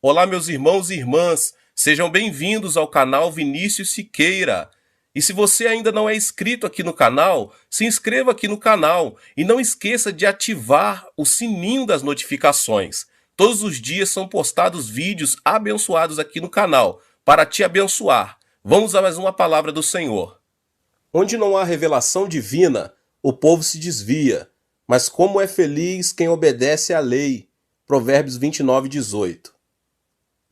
Olá, meus irmãos e irmãs, sejam bem-vindos ao canal Vinícius Siqueira. E se você ainda não é inscrito aqui no canal, se inscreva aqui no canal e não esqueça de ativar o sininho das notificações. Todos os dias são postados vídeos abençoados aqui no canal para te abençoar. Vamos a mais uma palavra do Senhor. Onde não há revelação divina, o povo se desvia, mas como é feliz quem obedece à lei. Provérbios 29:18.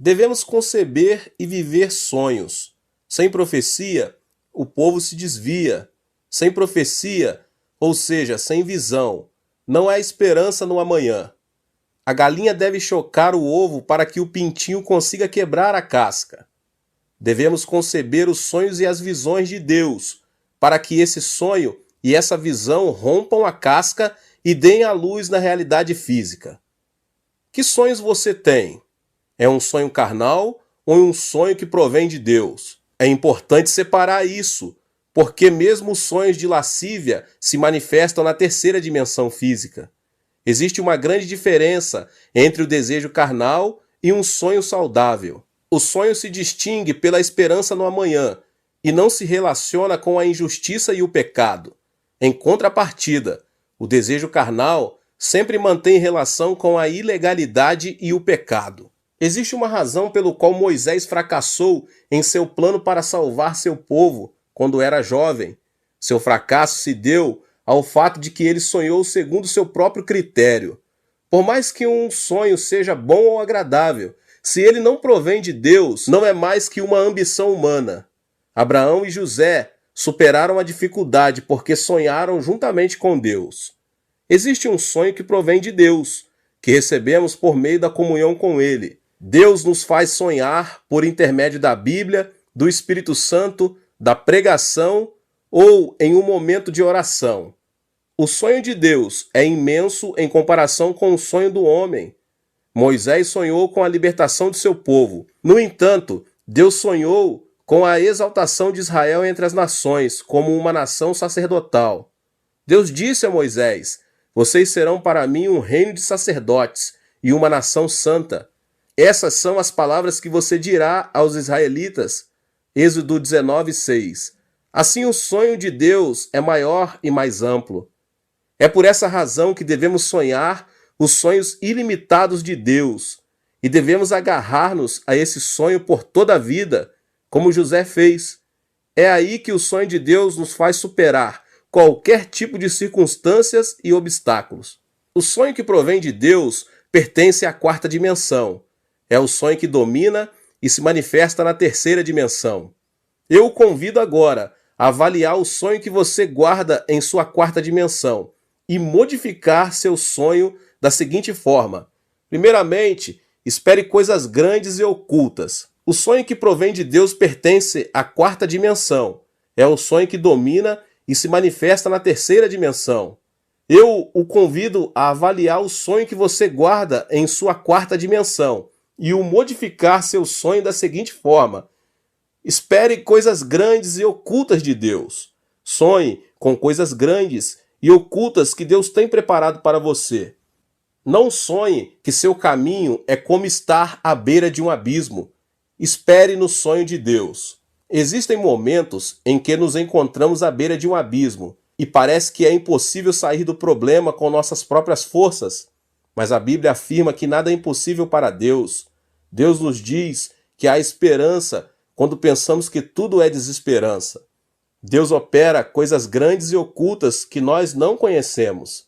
Devemos conceber e viver sonhos. Sem profecia, o povo se desvia. Sem profecia, ou seja, sem visão, não há esperança no amanhã. A galinha deve chocar o ovo para que o pintinho consiga quebrar a casca. Devemos conceber os sonhos e as visões de Deus, para que esse sonho e essa visão rompam a casca e deem a luz na realidade física. Que sonhos você tem? É um sonho carnal ou um sonho que provém de Deus? É importante separar isso, porque mesmo os sonhos de lascívia se manifestam na terceira dimensão física. Existe uma grande diferença entre o desejo carnal e um sonho saudável. O sonho se distingue pela esperança no amanhã e não se relaciona com a injustiça e o pecado. Em contrapartida, o desejo carnal sempre mantém relação com a ilegalidade e o pecado. Existe uma razão pelo qual Moisés fracassou em seu plano para salvar seu povo quando era jovem. Seu fracasso se deu ao fato de que ele sonhou segundo seu próprio critério. Por mais que um sonho seja bom ou agradável, se ele não provém de Deus, não é mais que uma ambição humana. Abraão e José superaram a dificuldade porque sonharam juntamente com Deus. Existe um sonho que provém de Deus, que recebemos por meio da comunhão com Ele. Deus nos faz sonhar por intermédio da Bíblia, do Espírito Santo, da pregação ou em um momento de oração. O sonho de Deus é imenso em comparação com o sonho do homem. Moisés sonhou com a libertação de seu povo. No entanto, Deus sonhou com a exaltação de Israel entre as nações, como uma nação sacerdotal. Deus disse a Moisés: "Vocês serão para mim um reino de sacerdotes e uma nação santa." Essas são as palavras que você dirá aos israelitas. Êxodo 19:6. Assim, o sonho de Deus é maior e mais amplo. É por essa razão que devemos sonhar os sonhos ilimitados de Deus e devemos agarrar-nos a esse sonho por toda a vida, como José fez. É aí que o sonho de Deus nos faz superar qualquer tipo de circunstâncias e obstáculos. O sonho que provém de Deus pertence à quarta dimensão. É o sonho que domina e se manifesta na terceira dimensão. Eu o convido agora a avaliar o sonho que você guarda em sua quarta dimensão e modificar seu sonho da seguinte forma. Primeiramente, espere coisas grandes e ocultas. O sonho que provém de Deus pertence à quarta dimensão. É o sonho que domina e se manifesta na terceira dimensão. Eu o convido a avaliar o sonho que você guarda em sua quarta dimensão e o modificar seu sonho da seguinte forma. Espere coisas grandes e ocultas de Deus. Sonhe com coisas grandes e ocultas que Deus tem preparado para você. Não sonhe que seu caminho é como estar à beira de um abismo. Espere no sonho de Deus. Existem momentos em que nos encontramos à beira de um abismo e parece que é impossível sair do problema com nossas próprias forças. Mas a Bíblia afirma que nada é impossível para Deus. Deus nos diz que há esperança quando pensamos que tudo é desesperança. Deus opera coisas grandes e ocultas que nós não conhecemos.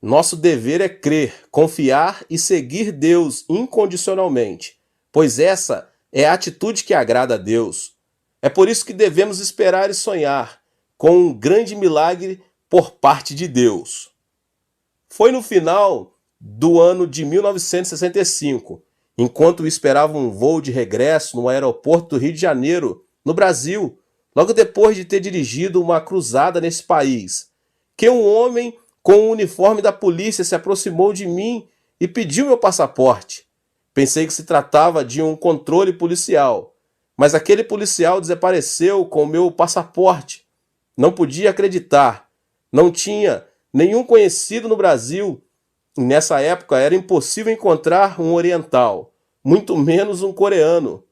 Nosso dever é crer, confiar e seguir Deus incondicionalmente, pois essa é a atitude que agrada a Deus. É por isso que devemos esperar e sonhar com um grande milagre por parte de Deus. Foi no final do ano de 1965, enquanto esperava um voo de regresso no aeroporto do Rio de Janeiro, no Brasil, logo depois de ter dirigido uma cruzada nesse país, que um homem com o uniforme da polícia se aproximou de mim e pediu meu passaporte. Pensei que se tratava de um controle policial, mas aquele policial desapareceu com o meu passaporte. Não podia acreditar. Não tinha nenhum conhecido no Brasil. E nessa época era impossível encontrar um oriental. muito menos um coreano.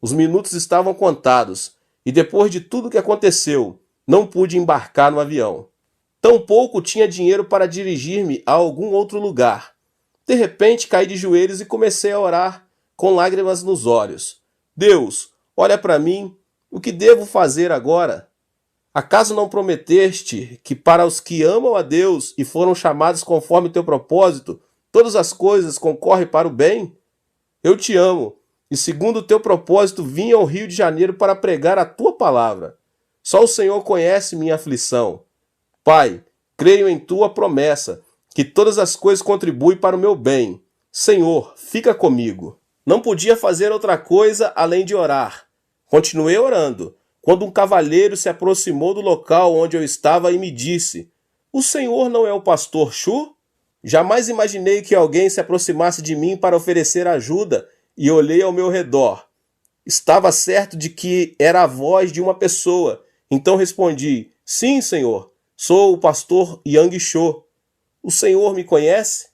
Os minutos estavam contados, e depois de tudo que aconteceu, não pude embarcar no avião. Tampouco tinha dinheiro para dirigir-me a algum outro lugar. De repente caí de joelhos e comecei a orar, com lágrimas nos olhos. Deus, olha para mim, o que devo fazer agora? Acaso não prometeste que para os que amam a Deus e foram chamados conforme teu propósito, todas as coisas concorrem para o bem? Eu te amo, e segundo o teu propósito vim ao Rio de Janeiro para pregar a tua palavra. Só o Senhor conhece minha aflição. Pai, creio em tua promessa, que todas as coisas contribuem para o meu bem. Senhor, fica comigo. Não podia fazer outra coisa além de orar. Continuei orando, quando um cavalheiro se aproximou do local onde eu estava e me disse: O senhor não é o pastor Chu? Jamais imaginei que alguém se aproximasse de mim para oferecer ajuda e olhei ao meu redor. Estava certo de que era a voz de uma pessoa, então respondi: Sim, senhor, sou o pastor Yang Cho. O senhor me conhece?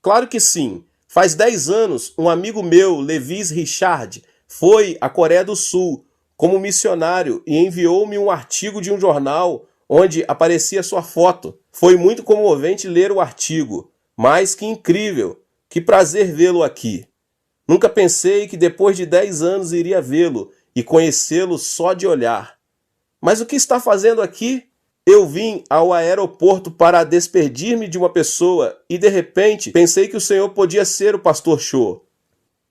Claro que sim. Faz 10 anos, um amigo meu, Levis Richard, foi à Coreia do Sul como missionário e enviou-me um artigo de um jornal onde aparecia sua foto. Foi muito comovente ler o artigo, mas que incrível, que prazer vê-lo aqui. Nunca pensei que depois de 10 anos iria vê-lo e conhecê-lo só de olhar. Mas o que está fazendo aqui? Eu vim ao aeroporto para despedir-me de uma pessoa e de repente pensei que o senhor podia ser o pastor Cho.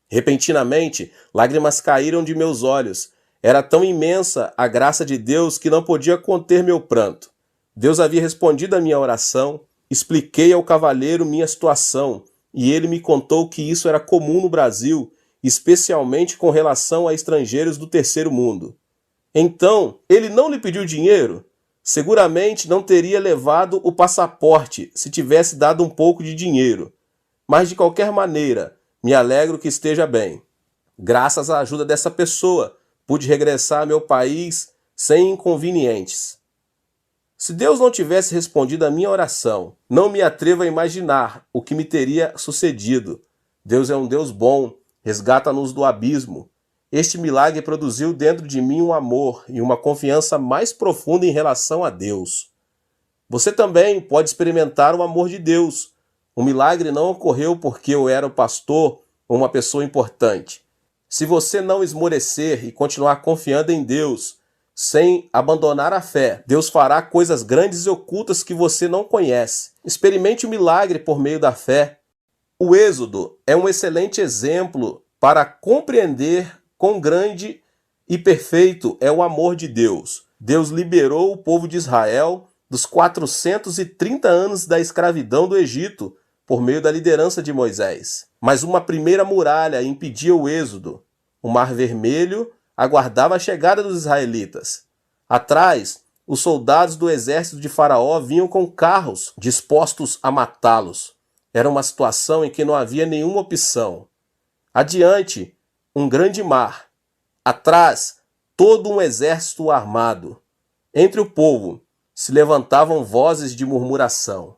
Repentinamente, lágrimas caíram de meus olhos. Era tão imensa a graça de Deus que não podia conter meu pranto. Deus havia respondido à minha oração, expliquei ao cavalheiro minha situação e ele me contou que isso era comum no Brasil, especialmente com relação a estrangeiros do terceiro mundo. Então, ele não lhe pediu dinheiro? Seguramente não teria levado o passaporte se tivesse dado um pouco de dinheiro. Mas de qualquer maneira, me alegro que esteja bem. Graças à ajuda dessa pessoa, pude regressar ao meu país sem inconvenientes. Se Deus não tivesse respondido à minha oração, não me atrevo a imaginar o que me teria sucedido. Deus é um Deus bom, resgata-nos do abismo. Este milagre produziu dentro de mim um amor e uma confiança mais profunda em relação a Deus. Você também pode experimentar o amor de Deus. O milagre não ocorreu porque eu era o pastor ou uma pessoa importante. Se você não esmorecer e continuar confiando em Deus, sem abandonar a fé, Deus fará coisas grandes e ocultas que você não conhece. Experimente o milagre por meio da fé. O Êxodo é um excelente exemplo para compreender quão grande e perfeito é o amor de Deus. Deus liberou o povo de Israel dos 430 anos da escravidão do Egito por meio da liderança de Moisés. Mas uma primeira muralha impedia o êxodo. O Mar Vermelho aguardava a chegada dos israelitas. Atrás, os soldados do exército de Faraó vinham com carros dispostos a matá-los. Era uma situação em que não havia nenhuma opção. Adiante, um grande mar. Atrás, todo um exército armado. Entre o povo se levantavam vozes de murmuração.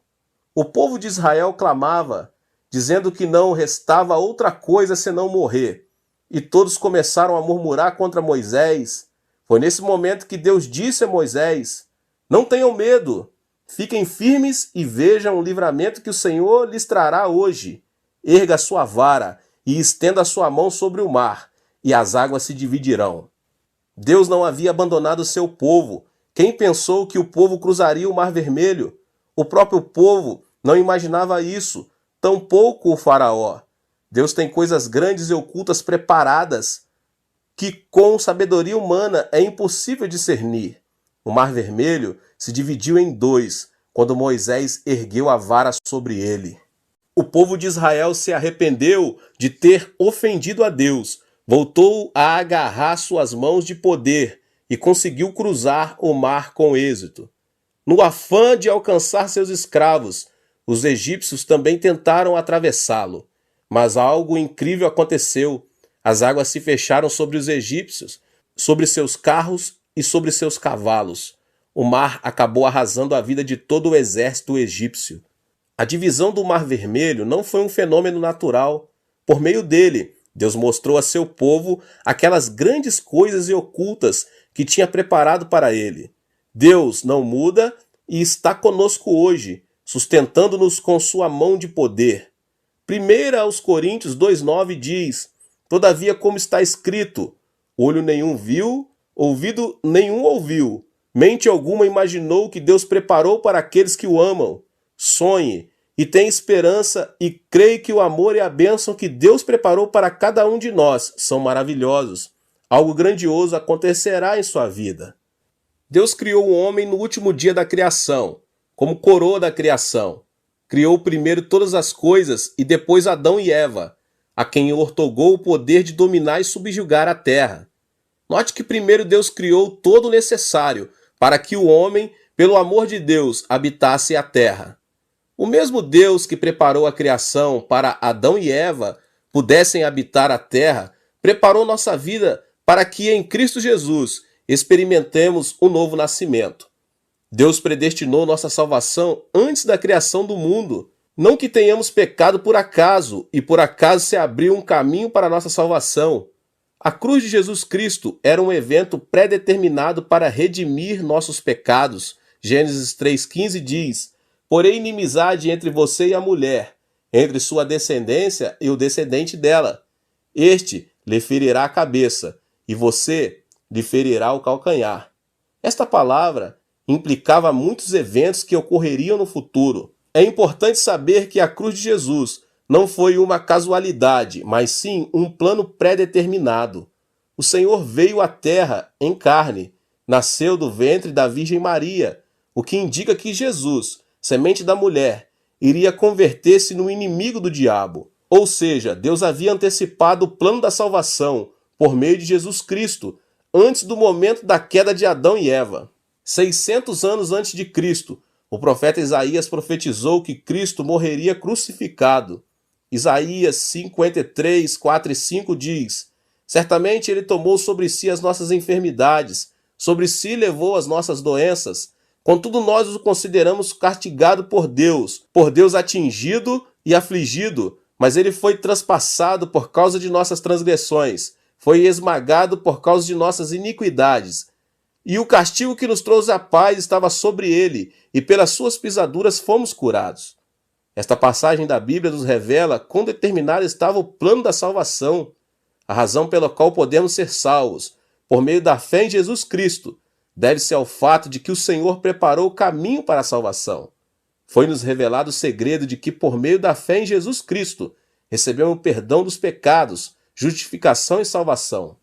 O povo de Israel clamava, dizendo que não restava outra coisa senão morrer. E todos começaram a murmurar contra Moisés. Foi nesse momento que Deus disse a Moisés: Não tenham medo, fiquem firmes e vejam o livramento que o Senhor lhes trará hoje. Erga a sua vara e estenda a sua mão sobre o mar, e as águas se dividirão. Deus não havia abandonado o seu povo. Quem pensou que o povo cruzaria o Mar Vermelho? O próprio povo não imaginava isso, tampouco o faraó. Deus tem coisas grandes e ocultas preparadas que com sabedoria humana é impossível discernir. O Mar Vermelho se dividiu em dois quando Moisés ergueu a vara sobre ele. O povo de Israel se arrependeu de ter ofendido a Deus, voltou a agarrar suas mãos de poder e conseguiu cruzar o mar com êxito. No afã de alcançar seus escravos, os egípcios também tentaram atravessá-lo. Mas algo incrível aconteceu. As águas se fecharam sobre os egípcios, sobre seus carros e sobre seus cavalos. O mar acabou arrasando a vida de todo o exército egípcio. A divisão do Mar Vermelho não foi um fenômeno natural. Por meio dele, Deus mostrou a seu povo aquelas grandes coisas e ocultas que tinha preparado para ele. Deus não muda e está conosco hoje, sustentando-nos com sua mão de poder. 1 aos Coríntios 2,9 diz: Todavia, como está escrito, olho nenhum viu, ouvido nenhum ouviu, mente alguma imaginou que Deus preparou para aqueles que o amam. Sonhe e tenha esperança e creia que o amor e a bênção que Deus preparou para cada um de nós são maravilhosos. Algo grandioso acontecerá em sua vida. Deus criou o homem no último dia da criação, como coroa da criação. Criou primeiro todas as coisas e depois Adão e Eva, a quem outorgou o poder de dominar e subjugar a terra. Note que primeiro Deus criou todo o necessário para que o homem, pelo amor de Deus, habitasse a terra. O mesmo Deus que preparou a criação para Adão e Eva pudessem habitar a terra, preparou nossa vida para que em Cristo Jesus experimentemos o novo nascimento. Deus predestinou nossa salvação antes da criação do mundo. Não que tenhamos pecado por acaso, e por acaso se abriu um caminho para a nossa salvação. A cruz de Jesus Cristo era um evento pré-determinado para redimir nossos pecados. Gênesis 3,15 diz: Porém inimizade entre você e a mulher, entre sua descendência e o descendente dela. Este lhe ferirá a cabeça, e você lhe ferirá o calcanhar. Esta palavra implicava muitos eventos que ocorreriam no futuro. É importante saber que a cruz de Jesus não foi uma casualidade, mas sim um plano pré-determinado. O Senhor veio à terra em carne, nasceu do ventre da Virgem Maria, o que indica que Jesus, semente da mulher, iria converter-se no inimigo do diabo. Ou seja, Deus havia antecipado o plano da salvação por meio de Jesus Cristo, antes do momento da queda de Adão e Eva. 600 anos antes de Cristo, o profeta Isaías profetizou que Cristo morreria crucificado. Isaías 53, 4 e 5 diz: Certamente ele tomou sobre si as nossas enfermidades, sobre si levou as nossas doenças. Contudo, nós o consideramos castigado por Deus atingido e afligido, mas ele foi transpassado por causa de nossas transgressões, foi esmagado por causa de nossas iniquidades. E o castigo que nos trouxe a paz estava sobre ele, e pelas suas pisaduras fomos curados. Esta passagem da Bíblia nos revela quão determinado estava o plano da salvação, a razão pela qual podemos ser salvos, por meio da fé em Jesus Cristo, deve-se ao fato de que o Senhor preparou o caminho para a salvação. Foi-nos revelado o segredo de que, por meio da fé em Jesus Cristo, recebemos o perdão dos pecados, justificação e salvação.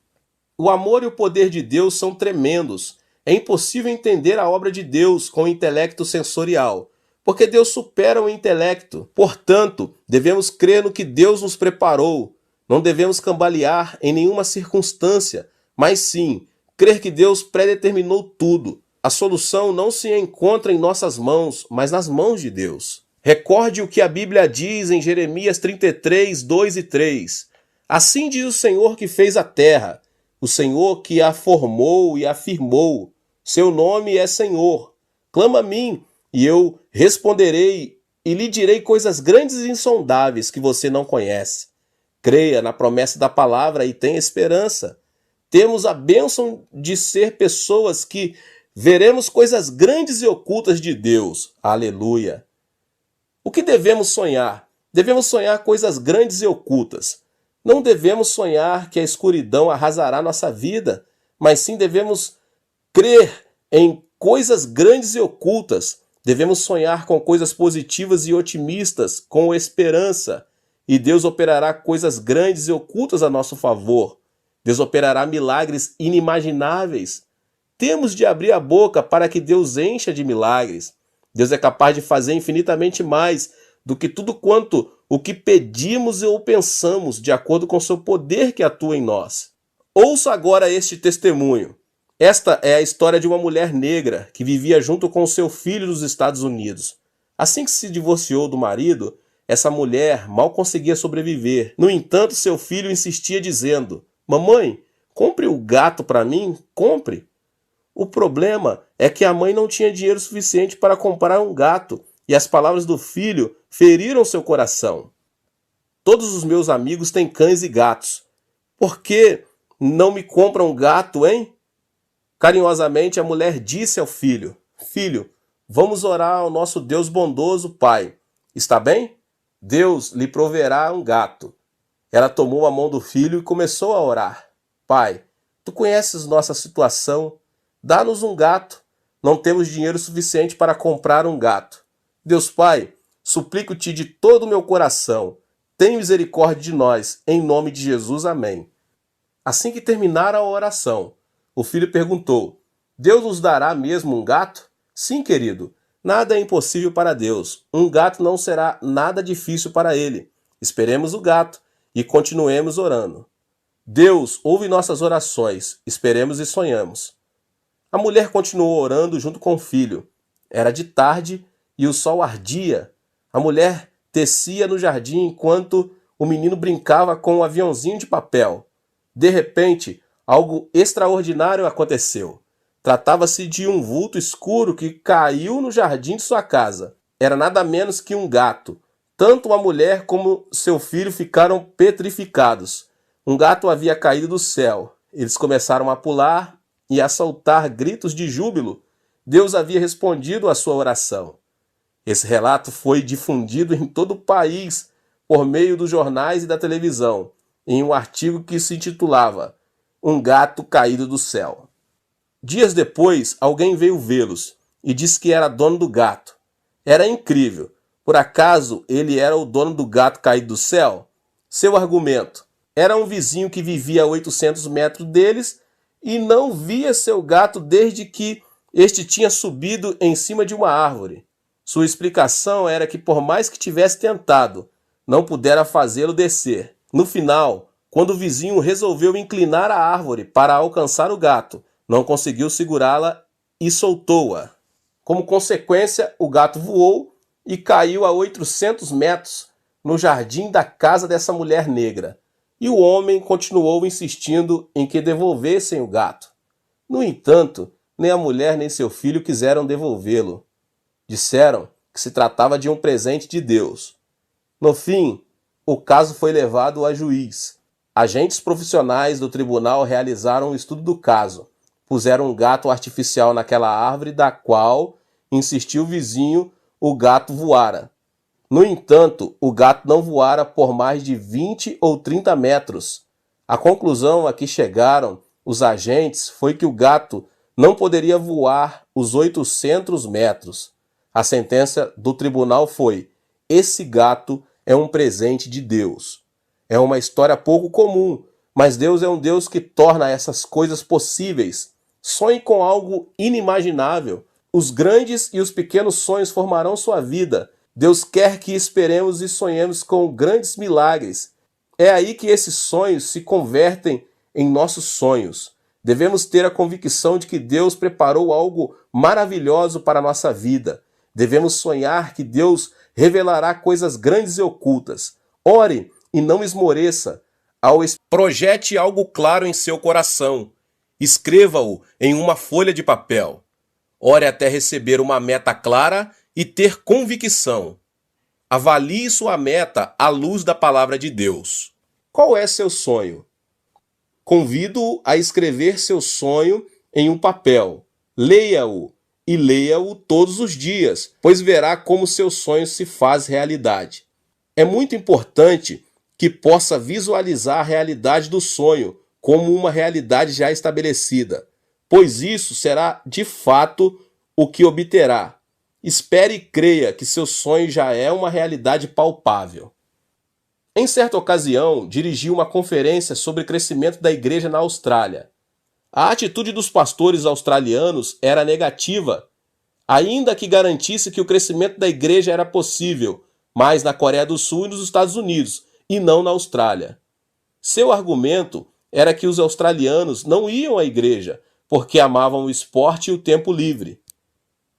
O amor e o poder de Deus são tremendos. É impossível entender a obra de Deus com o intelecto sensorial, porque Deus supera o intelecto. Portanto, devemos crer no que Deus nos preparou. Não devemos cambalear em nenhuma circunstância, mas sim crer que Deus predeterminou tudo. A solução não se encontra em nossas mãos, mas nas mãos de Deus. Recorde o que a Bíblia diz em Jeremias 33, 2 e 3. Assim diz o Senhor que fez a terra, o Senhor que a formou e afirmou. Seu nome é Senhor. Clama a mim, e eu responderei, e lhe direi coisas grandes e insondáveis que você não conhece. Creia na promessa da palavra e tenha esperança. Temos a bênção de ser pessoas que veremos coisas grandes e ocultas de Deus. Aleluia! O que devemos sonhar? Devemos sonhar coisas grandes e ocultas. Não devemos sonhar que a escuridão arrasará nossa vida, mas sim devemos crer em coisas grandes e ocultas. Devemos sonhar com coisas positivas e otimistas, com esperança. E Deus operará coisas grandes e ocultas a nosso favor. Deus operará milagres inimagináveis. Temos de abrir a boca para que Deus encha de milagres. Deus é capaz de fazer infinitamente mais do que tudo quanto o que pedimos ou pensamos, de acordo com o seu poder que atua em nós. Ouça agora este testemunho. Esta é a história de uma mulher negra que vivia junto com seu filho nos Estados Unidos. Assim que se divorciou do marido, essa mulher mal conseguia sobreviver. No entanto, seu filho insistia dizendo: Mamãe, compre o gato para mim, compre. O problema é que a mãe não tinha dinheiro suficiente para comprar um gato, e as palavras do filho feriram seu coração. Todos os meus amigos têm cães e gatos. Por que não me compram um gato, hein? Carinhosamente a mulher disse ao filho: Filho, vamos orar ao nosso Deus bondoso, Pai. Está bem? Deus lhe proverá um gato. Ela tomou a mão do filho e começou a orar. Pai, tu conheces nossa situação. Dá-nos um gato. Não temos dinheiro suficiente para comprar um gato. Deus Pai, suplico-te de todo o meu coração. Tem misericórdia de nós. Em nome de Jesus, amém. Assim que terminara a oração, o filho perguntou: Deus nos dará mesmo um gato? Sim, querido. Nada é impossível para Deus. Um gato não será nada difícil para ele. Esperemos o gato e continuemos orando. Deus ouve nossas orações. Esperemos e sonhamos. A mulher continuou orando junto com o filho. Era de tarde e o sol ardia. A mulher tecia no jardim enquanto o menino brincava com um aviãozinho de papel. De repente, algo extraordinário aconteceu. Tratava-se de um vulto escuro que caiu no jardim de sua casa. Era nada menos que um gato. Tanto a mulher como seu filho ficaram petrificados. Um gato havia caído do céu. Eles começaram a pular e a soltar gritos de júbilo. Deus havia respondido à sua oração. Esse relato foi difundido em todo o país por meio dos jornais e da televisão, em um artigo que se intitulava Um Gato Caído do Céu. Dias depois, alguém veio vê-los e disse que era dono do gato. Era incrível. Por acaso ele era o dono do gato caído do céu? Seu argumento: era um vizinho que vivia a 800 metros deles e não via seu gato desde que este tinha subido em cima de uma árvore. Sua explicação era que, por mais que tivesse tentado, não pudera fazê-lo descer. No final, quando o vizinho resolveu inclinar a árvore para alcançar o gato, não conseguiu segurá-la e soltou-a. Como consequência, o gato voou e caiu a 800 metros no jardim da casa dessa mulher negra. E o homem continuou insistindo em que devolvessem o gato. No entanto, nem a mulher nem seu filho quiseram devolvê-lo. Disseram que se tratava de um presente de Deus. No fim, o caso foi levado a juiz. Agentes profissionais do tribunal realizaram um estudo do caso. Puseram um gato artificial naquela árvore da qual, insistiu o vizinho, o gato voara. No entanto, o gato não voara por mais de 20 ou 30 metros. A conclusão a que chegaram os agentes foi que o gato não poderia voar os 800 metros. A sentença do tribunal foi: esse gato é um presente de Deus. É uma história pouco comum, mas Deus é um Deus que torna essas coisas possíveis. Sonhe com algo inimaginável. Os grandes e os pequenos sonhos formarão sua vida. Deus quer que esperemos e sonhemos com grandes milagres. É aí que esses sonhos se convertem em nossos sonhos. Devemos ter a convicção de que Deus preparou algo maravilhoso para a nossa vida. Devemos sonhar que Deus revelará coisas grandes e ocultas. Ore e não esmoreça. Projete algo claro em seu coração. Escreva-o em uma folha de papel. Ore até receber uma meta clara e ter convicção. Avalie sua meta à luz da palavra de Deus. Qual é seu sonho? Convido-o a escrever seu sonho em um papel. Leia-o e leia-o todos os dias, pois verá como seu sonho se faz realidade. É muito importante que possa visualizar a realidade do sonho como uma realidade já estabelecida, pois isso será de fato o que obterá. Espere e creia que seu sonho já é uma realidade palpável. Em certa ocasião, dirigi uma conferência sobre crescimento da igreja na Austrália. A atitude dos pastores australianos era negativa, ainda que garantisse que o crescimento da igreja era possível, mas na Coreia do Sul e nos Estados Unidos, e não na Austrália. Seu argumento era que os australianos não iam à igreja porque amavam o esporte e o tempo livre.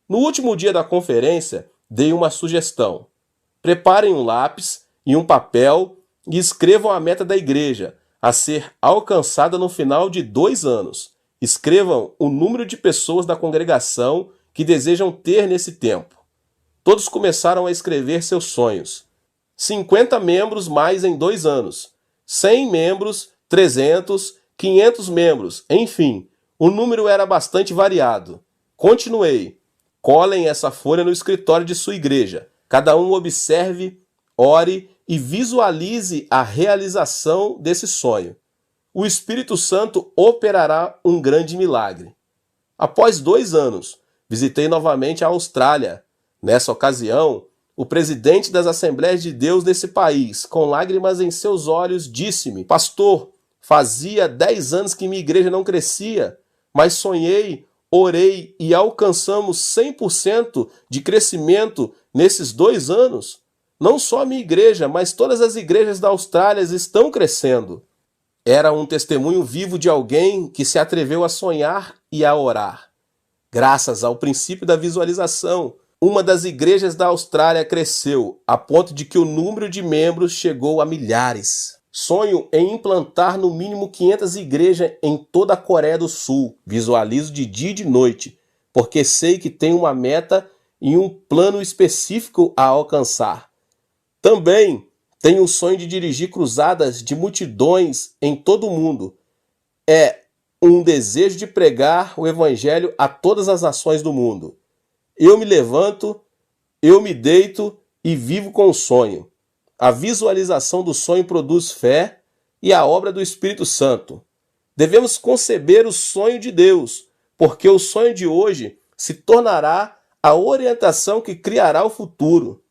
No último dia da conferência, dei uma sugestão. Preparem um lápis e um papel e escrevam a meta da igreja a ser alcançada no final de 2 anos. Escrevam o número de pessoas da congregação que desejam ter nesse tempo. Todos começaram a escrever seus sonhos. 50 membros mais em 2 anos, 100 membros, 300, 500 membros, enfim, o número era bastante variado. Continuei. Colhem essa folha no escritório de sua igreja. Cada um observe, ore e visualize a realização desse sonho. O Espírito Santo operará um grande milagre. Após 2 anos, visitei novamente a Austrália. Nessa ocasião, o presidente das Assembleias de Deus desse país, com lágrimas em seus olhos, disse-me: Pastor, fazia 10 anos que minha igreja não crescia, mas sonhei, orei e alcançamos 100% de crescimento nesses 2 anos. Não só a minha igreja, mas todas as igrejas da Austrália estão crescendo. Era um testemunho vivo de alguém que se atreveu a sonhar e a orar. Graças ao princípio da visualização, uma das igrejas da Austrália cresceu, a ponto de que o número de membros chegou a milhares. Sonho em implantar no mínimo 500 igrejas em toda a Coreia do Sul. Visualizo de dia e de noite, porque sei que tenho uma meta e um plano específico a alcançar. Também tenho o sonho de dirigir cruzadas de multidões em todo o mundo. É um desejo de pregar o evangelho a todas as nações do mundo. Eu me levanto, eu me deito e vivo com o sonho. A visualização do sonho produz fé e a obra do Espírito Santo. Devemos conceber o sonho de Deus, porque o sonho de hoje se tornará a orientação que criará o futuro.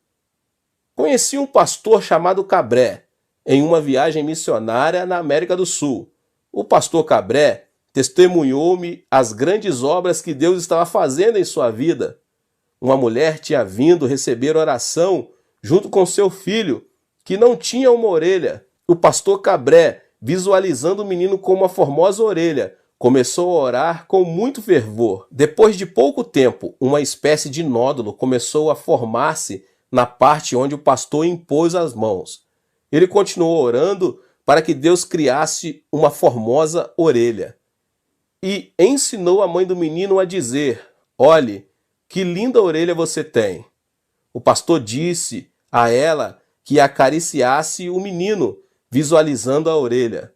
Conheci um pastor chamado Cabré em uma viagem missionária na América do Sul. O pastor Cabré testemunhou-me as grandes obras que Deus estava fazendo em sua vida. Uma mulher tinha vindo receber oração junto com seu filho, que não tinha uma orelha. O pastor Cabré, visualizando o menino com uma formosa orelha, começou a orar com muito fervor. Depois de pouco tempo, uma espécie de nódulo começou a formar-se na parte onde o pastor impôs as mãos. Ele continuou orando para que Deus criasse uma formosa orelha. E ensinou a mãe do menino a dizer: olhe, que linda orelha você tem. O pastor disse a ela que acariciasse o menino, visualizando a orelha.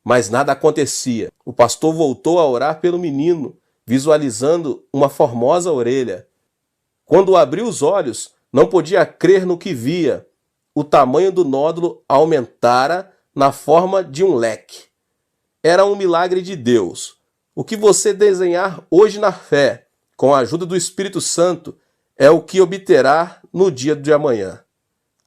Mas nada acontecia. O pastor voltou a orar pelo menino, visualizando uma formosa orelha. Quando abriu os olhos, não podia crer no que via. O tamanho do nódulo aumentara na forma de um leque. Era um milagre de Deus. O que você desenhar hoje na fé, com a ajuda do Espírito Santo, é o que obterá no dia de amanhã.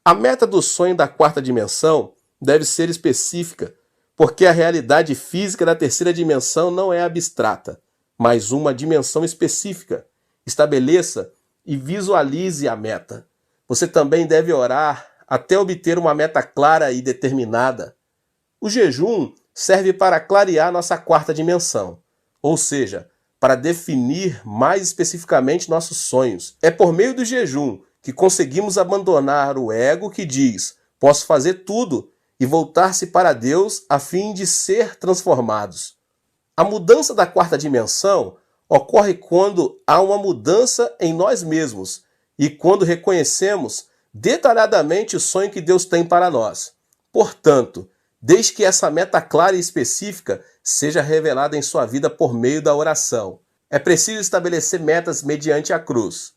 A meta do sonho da 4ª dimensão deve ser específica, porque a realidade física da 3ª dimensão não é abstrata, mas uma dimensão específica. Estabeleça e visualize a meta. Você também deve orar até obter uma meta clara e determinada. O jejum serve para clarear nossa 4ª dimensão, ou seja, para definir mais especificamente nossos sonhos. É por meio do jejum que conseguimos abandonar o ego que diz: posso fazer tudo, e voltar-se para Deus a fim de ser transformados. A mudança da 4ª dimensão ocorre quando há uma mudança em nós mesmos e quando reconhecemos detalhadamente o sonho que Deus tem para nós. Portanto, desde que essa meta clara e específica seja revelada em sua vida por meio da oração, é preciso estabelecer metas mediante a cruz.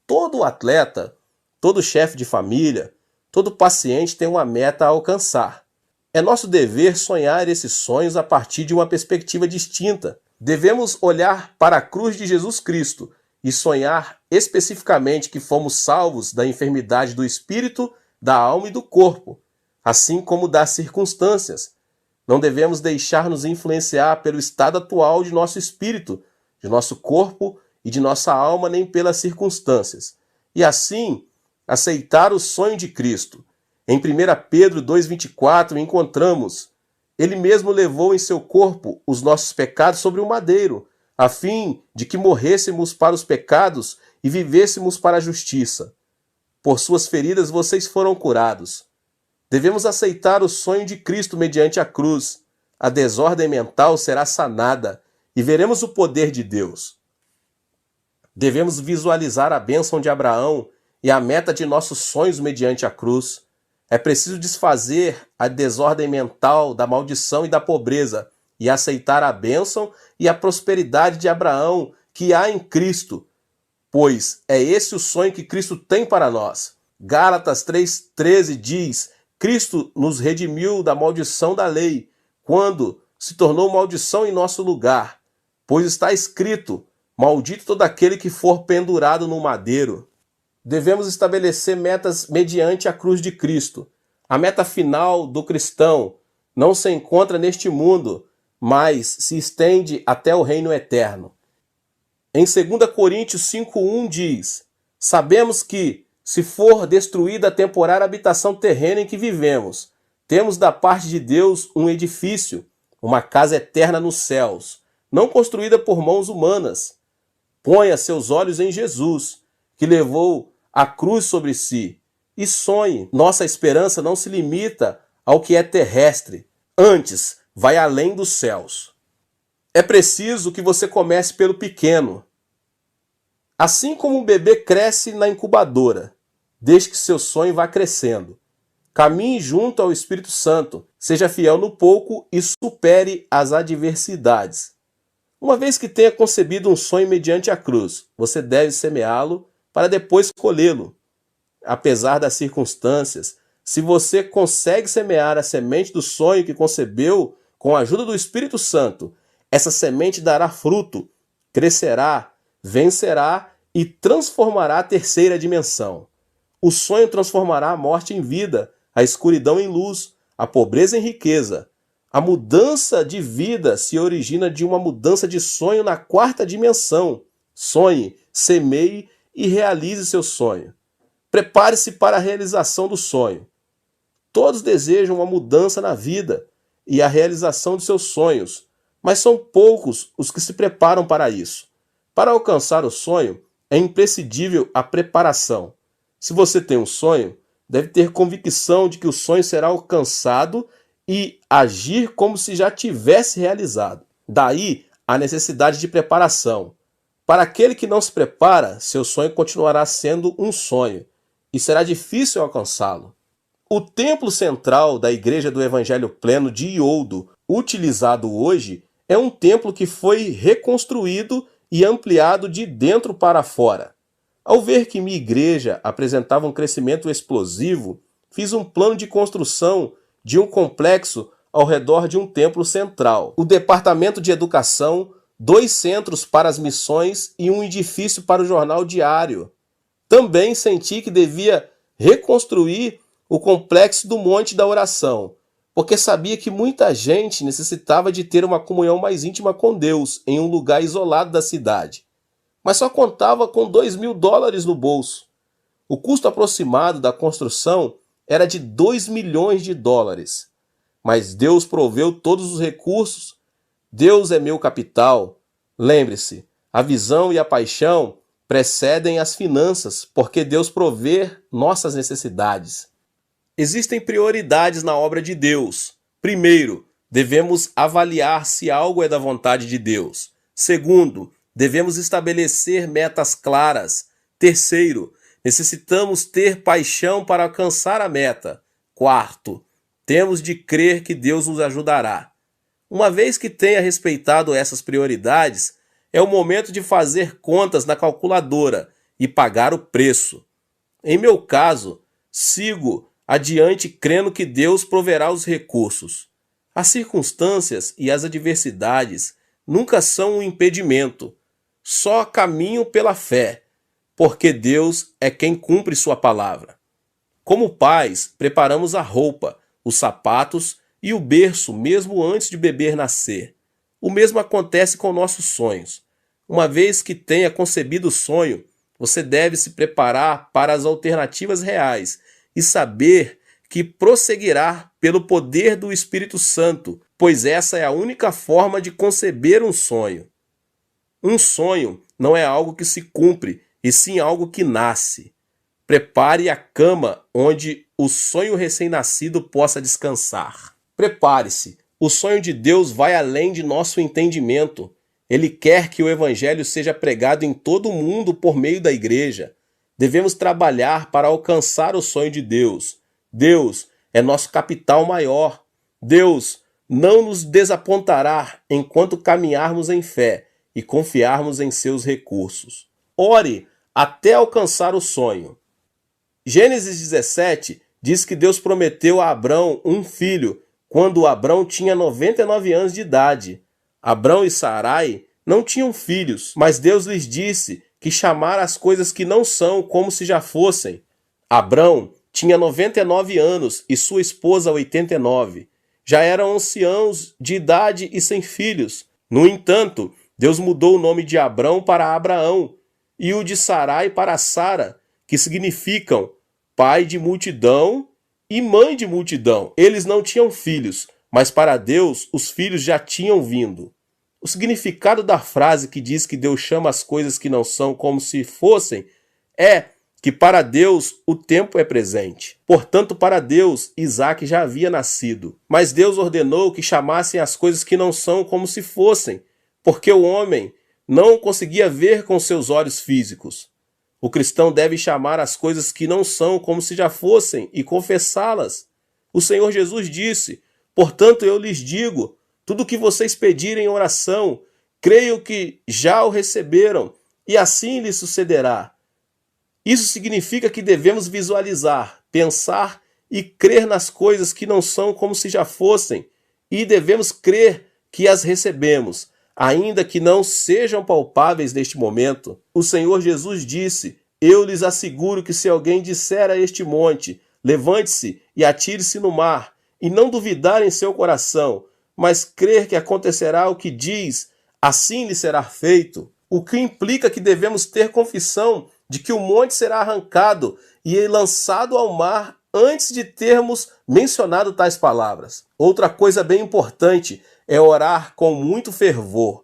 Todo atleta, todo chefe de família, todo paciente tem uma meta a alcançar. É nosso dever sonhar esses sonhos a partir de uma perspectiva distinta. Devemos olhar para a cruz de Jesus Cristo e sonhar especificamente que fomos salvos da enfermidade do espírito, da alma e do corpo, assim como das circunstâncias. Não devemos deixar-nos influenciar pelo estado atual de nosso espírito, de nosso corpo e de nossa alma, nem pelas circunstâncias. E assim, aceitar o sonho de Cristo. Em 1 Pedro 2,24 encontramos: Ele mesmo levou em seu corpo os nossos pecados sobre o madeiro, a fim de que morrêssemos para os pecados e vivêssemos para a justiça. Por suas feridas vocês foram curados. Devemos aceitar o sonho de Cristo mediante a cruz. A desordem mental será sanada e veremos o poder de Deus. Devemos visualizar a bênção de Abraão e a meta de nossos sonhos mediante a cruz. É preciso desfazer a desordem mental da maldição e da pobreza e aceitar a bênção e a prosperidade de Abraão que há em Cristo, pois é esse o sonho que Cristo tem para nós. Gálatas 3,13 diz: Cristo nos redimiu da maldição da lei, quando se tornou maldição em nosso lugar, pois está escrito: maldito todo aquele que for pendurado no madeiro. Devemos estabelecer metas mediante a cruz de Cristo. A meta final do cristão não se encontra neste mundo, mas se estende até o reino eterno. Em 2 Coríntios 5,1 diz: sabemos que, se for destruída a temporária habitação terrena em que vivemos, temos da parte de Deus um edifício, uma casa eterna nos céus, não construída por mãos humanas. Ponha seus olhos em Jesus, que levou a cruz sobre si, e sonhe. Nossa esperança não se limita ao que é terrestre, antes vai além dos céus. É preciso que você comece pelo pequeno. Assim como um bebê cresce na incubadora, desde que seu sonho vá crescendo. Caminhe junto ao Espírito Santo, seja fiel no pouco e supere as adversidades. Uma vez que tenha concebido um sonho mediante a cruz, você deve semeá-lo para depois colhê-lo. Apesar das circunstâncias, se você consegue semear a semente do sonho que concebeu com a ajuda do Espírito Santo, essa semente dará fruto, crescerá, vencerá e transformará a terceira dimensão. O sonho transformará a morte em vida, a escuridão em luz, a pobreza em riqueza. A mudança de vida se origina de uma mudança de sonho na quarta dimensão. Sonhe, semeie e realize seu sonho. Prepare-se para a realização do sonho. Todos desejam uma mudança na vida e a realização de seus sonhos, mas são poucos os que se preparam para isso. Para alcançar o sonho, é imprescindível a preparação. Se você tem um sonho, deve ter convicção de que o sonho será alcançado e agir como se já tivesse realizado. Daí a necessidade de preparação. Para aquele que não se prepara, seu sonho continuará sendo um sonho e será difícil alcançá-lo. O templo central da Igreja do Evangelho Pleno de Ioldo, utilizado hoje, é um templo que foi reconstruído e ampliado de dentro para fora. Ao ver que minha igreja apresentava um crescimento explosivo, fiz um plano de construção de um complexo ao redor de um templo central, o departamento de educação, 2 centros para as missões e um edifício para o jornal diário. Também senti que devia reconstruir o complexo do Monte da Oração, porque sabia que muita gente necessitava de ter uma comunhão mais íntima com Deus em um lugar isolado da cidade. Mas só contava com $2.000 no bolso. O custo aproximado da construção era de $2 milhões. Mas Deus proveu todos os recursos. Deus é meu capital. Lembre-se, a visão e a paixão precedem as finanças, porque Deus provê nossas necessidades. Existem prioridades na obra de Deus. Primeiro, devemos avaliar se algo é da vontade de Deus. Segundo, devemos estabelecer metas claras. Terceiro, necessitamos ter paixão para alcançar a meta. Quarto, temos de crer que Deus nos ajudará. Uma vez que tenha respeitado essas prioridades, é o momento de fazer contas na calculadora e pagar o preço. Em meu caso, sigo adiante crendo que Deus proverá os recursos. As circunstâncias e as adversidades nunca são um impedimento. Só caminho pela fé, porque Deus é quem cumpre sua palavra. Como pais, preparamos a roupa, os sapatos e o berço mesmo antes de o bebê nascer. O mesmo acontece com nossos sonhos. Uma vez que tenha concebido o sonho, você deve se preparar para as alternativas reais e saber que prosseguirá pelo poder do Espírito Santo, pois essa é a única forma de conceber um sonho. Um sonho não é algo que se cumpre, e sim algo que nasce. Prepare a cama onde o sonho recém-nascido possa descansar. Prepare-se. O sonho de Deus vai além de nosso entendimento. Ele quer que o Evangelho seja pregado em todo o mundo por meio da igreja. Devemos trabalhar para alcançar o sonho de Deus. Deus é nosso capital maior. Deus não nos desapontará enquanto caminharmos em fé e confiarmos em seus recursos. Ore até alcançar o sonho. Gênesis 17 diz que Deus prometeu a Abrão um filho quando Abrão tinha 99 anos de idade. Abrão e Sarai não tinham filhos, mas Deus lhes disse que chamara as coisas que não são como se já fossem. Abrão tinha 99 anos e sua esposa 89. Já eram anciãos de idade e sem filhos. No entanto, Deus mudou o nome de Abrão para Abraão e o de Sarai para Sara, que significam pai de multidão e mãe de multidão. Eles não tinham filhos, mas para Deus os filhos já tinham vindo. O significado da frase que diz que Deus chama as coisas que não são como se fossem é que para Deus o tempo é presente. Portanto, para Deus, Isaac já havia nascido. Mas Deus ordenou que chamassem as coisas que não são como se fossem, porque o homem não conseguia ver com seus olhos físicos. O cristão deve chamar as coisas que não são como se já fossem e confessá-las. O Senhor Jesus disse: portanto, eu lhes digo, tudo o que vocês pedirem em oração, creio que já o receberam, e assim lhes sucederá. Isso significa que devemos visualizar, pensar e crer nas coisas que não são como se já fossem, e devemos crer que as recebemos, ainda que não sejam palpáveis neste momento. O Senhor Jesus disse: eu lhes asseguro que se alguém disser a este monte, levante-se e atire-se no mar, e não duvidar em seu coração, mas crer que acontecerá o que diz, assim lhe será feito. O que implica que devemos ter confissão de que o monte será arrancado e lançado ao mar antes de termos mencionado tais palavras. Outra coisa bem importante é orar com muito fervor.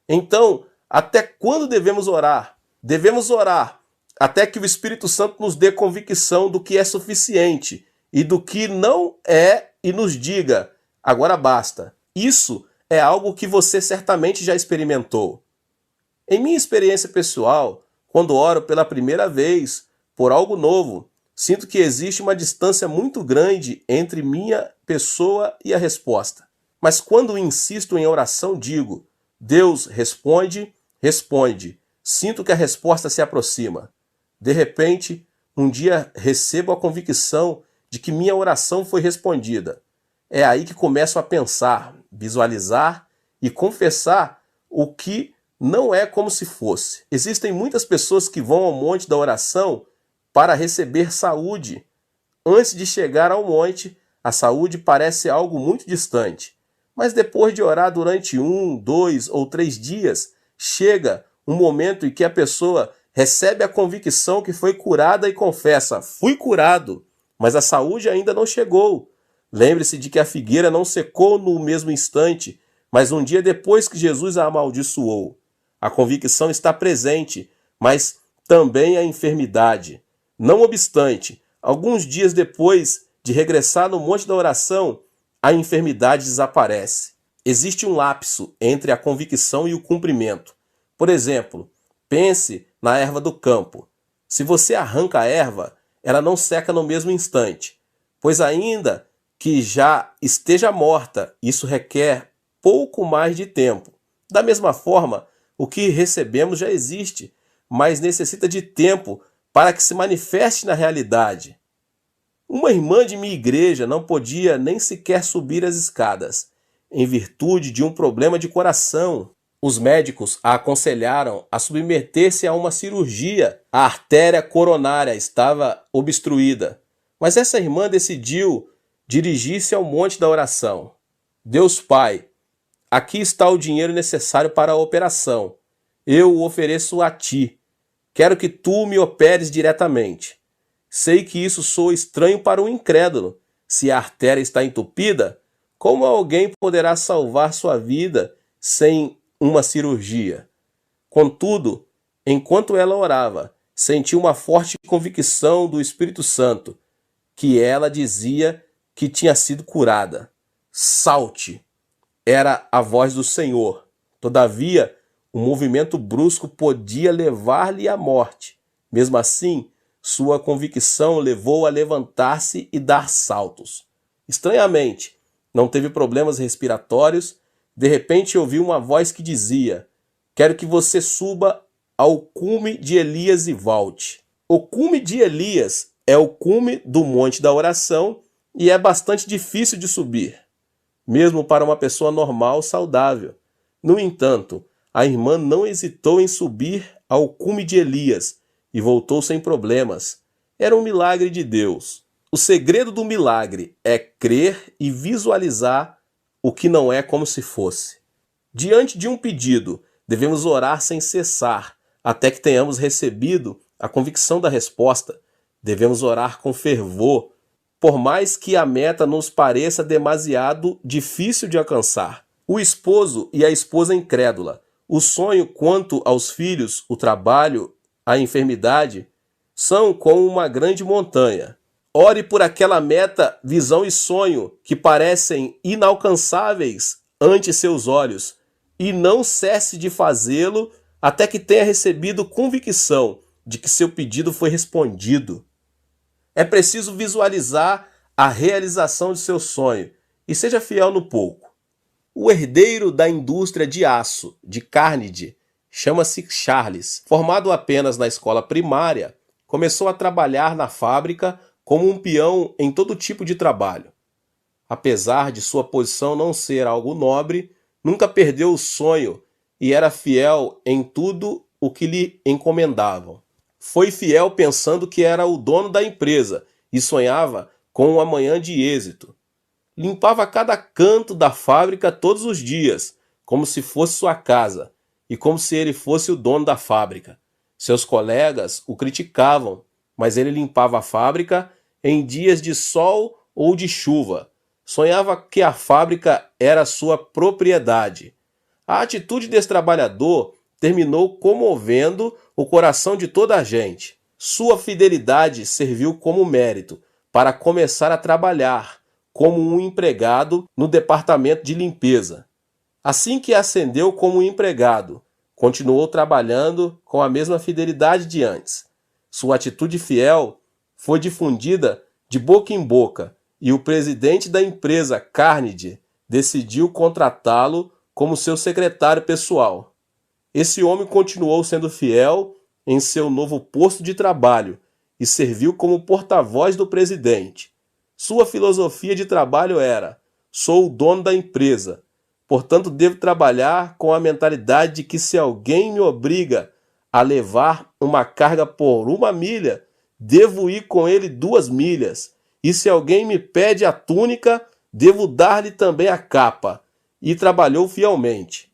Então, até quando devemos orar? Devemos orar até que o Espírito Santo nos dê convicção do que é suficiente e do que não é e nos diga: agora basta. Isso é algo que você certamente já experimentou. Em minha experiência pessoal, quando oro pela primeira vez por algo novo, sinto que existe uma distância muito grande entre minha pessoa e a resposta. Mas quando insisto em oração, digo: Deus responde, responde. Sinto que a resposta se aproxima. De repente, um dia recebo a convicção de que minha oração foi respondida. É aí que começo a pensar, visualizar e confessar o que não é como se fosse. Existem muitas pessoas que vão ao monte da oração para receber saúde. Antes de chegar ao monte, a saúde parece algo muito distante. Mas depois de orar durante 1, 2 ou 3 dias, chega um momento em que a pessoa recebe a convicção que foi curada e confessa: fui curado, mas a saúde ainda não chegou. Lembre-se de que a figueira não secou no mesmo instante, mas um dia depois que Jesus a amaldiçoou. A convicção está presente, mas também a enfermidade. Não obstante, alguns dias depois de regressar no monte da oração, a enfermidade desaparece. Existe um lapso entre a convicção e o cumprimento. Por exemplo, pense na erva do campo. Se você arranca a erva, ela não seca no mesmo instante, pois ainda que já esteja morta, isso requer pouco mais de tempo. Da mesma forma, o que recebemos já existe, mas necessita de tempo para que se manifeste na realidade. Uma irmã de minha igreja não podia nem sequer subir as escadas, em virtude de um problema de coração. Os médicos a aconselharam a submeter-se a uma cirurgia. A artéria coronária estava obstruída, mas essa irmã decidiu dirigir-se ao monte da oração. Deus Pai, aqui está o dinheiro necessário para a operação. Eu o ofereço a ti. Quero que tu me operes diretamente. Sei que isso soa estranho para um incrédulo. Se a artéria está entupida, como alguém poderá salvar sua vida sem uma cirurgia? Contudo, enquanto ela orava, senti uma forte convicção do Espírito Santo, que ela dizia que tinha sido curada. Salte! Era a voz do Senhor. Todavia, um movimento brusco podia levar-lhe à morte. Mesmo assim, Sua convicção levou a levantar-se e dar saltos. Estranhamente, não teve problemas respiratórios. De repente ouviu uma voz que dizia: quero que você suba ao cume de Elias e volte. O cume de Elias é o cume do Monte da Oração e é bastante difícil de subir, mesmo para uma pessoa normal, saudável. No entanto, a irmã não hesitou em subir ao cume de Elias e voltou sem problemas. Era um milagre de Deus. O segredo do milagre é crer e visualizar o que não é como se fosse. Diante de um pedido, devemos orar sem cessar, até que tenhamos recebido a convicção da resposta. Devemos orar com fervor, por mais que a meta nos pareça demasiado difícil de alcançar. O esposo e a esposa incrédula, o sonho quanto aos filhos, o trabalho, a enfermidade, são como uma grande montanha. Ore por aquela meta, visão e sonho que parecem inalcançáveis ante seus olhos, e não cesse de fazê-lo até que tenha recebido convicção de que seu pedido foi respondido. É preciso visualizar a realização de seu sonho e seja fiel no pouco. O herdeiro da indústria de aço de Carnegie chama-se Charles. Formado apenas na escola primária, começou a trabalhar na fábrica como um peão em todo tipo de trabalho. Apesar de sua posição não ser algo nobre, nunca perdeu o sonho e era fiel em tudo o que lhe encomendavam. Foi fiel pensando que era o dono da empresa e sonhava com um amanhã de êxito. Limpava cada canto da fábrica todos os dias, como se fosse sua casa e como se ele fosse o dono da fábrica. Seus colegas o criticavam, mas ele limpava a fábrica em dias de sol ou de chuva. Sonhava que a fábrica era sua propriedade. A atitude desse trabalhador terminou comovendo o coração de toda a gente. Sua fidelidade serviu como mérito para começar a trabalhar como um empregado no departamento de limpeza. Assim que ascendeu como empregado, continuou trabalhando com a mesma fidelidade de antes. Sua atitude fiel foi difundida de boca em boca e o presidente da empresa, Carnegie, decidiu contratá-lo como seu secretário pessoal. Esse homem continuou sendo fiel em seu novo posto de trabalho e serviu como porta-voz do presidente. Sua filosofia de trabalho era: sou o dono da empresa, portanto devo trabalhar com a mentalidade de que se alguém me obriga a levar uma carga por 1 milha, devo ir com ele 2 milhas. E se alguém me pede a túnica, devo dar-lhe também a capa. E trabalhou fielmente.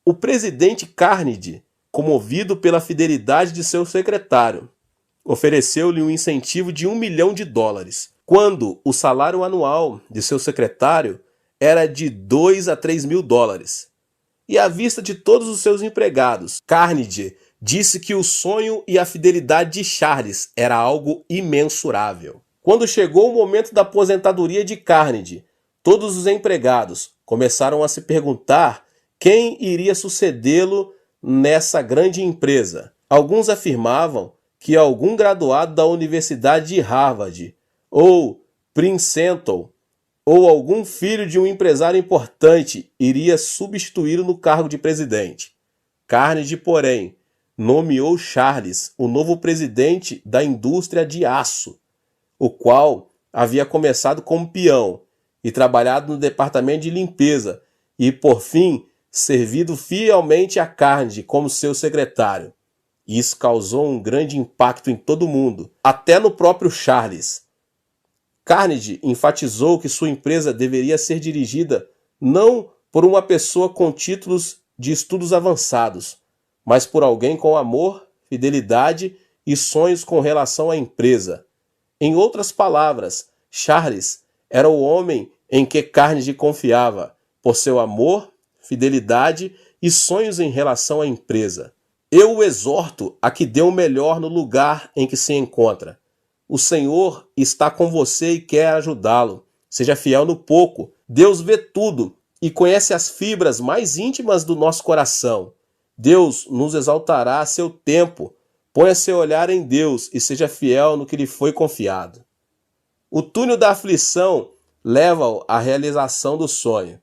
O presidente Carnegie, comovido pela fidelidade de seu secretário, ofereceu-lhe um incentivo de $1 milhão, quando o salário anual de seu secretário era de $2 a 3 mil. E à vista de todos os seus empregados, Carnegie disse que o sonho e a fidelidade de Charles era algo imensurável. Quando chegou o momento da aposentadoria de Carnegie, todos os empregados começaram a se perguntar quem iria sucedê-lo nessa grande empresa. Alguns afirmavam que algum graduado da Universidade de Harvard ou Princeton ou algum filho de um empresário importante iria substituí-lo no cargo de presidente. Carnegie, porém, nomeou Charles o novo presidente da indústria de aço, o qual havia começado como peão e trabalhado no departamento de limpeza e, por fim, servido fielmente a Carnegie como seu secretário. Isso causou um grande impacto em todo o mundo, até no próprio Charles. Carnegie enfatizou que sua empresa deveria ser dirigida não por uma pessoa com títulos de estudos avançados, mas por alguém com amor, fidelidade e sonhos com relação à empresa. Em outras palavras, Charles era o homem em que Carnegie confiava, por seu amor, fidelidade e sonhos em relação à empresa. Eu o exorto a que dê o melhor no lugar em que se encontra. O Senhor está com você e quer ajudá-lo. Seja fiel no pouco. Deus vê tudo e conhece as fibras mais íntimas do nosso coração. Deus nos exaltará a seu tempo, Ponha seu olhar em Deus e seja fiel no que lhe foi confiado. O túnel da aflição leva-o à realização do sonho.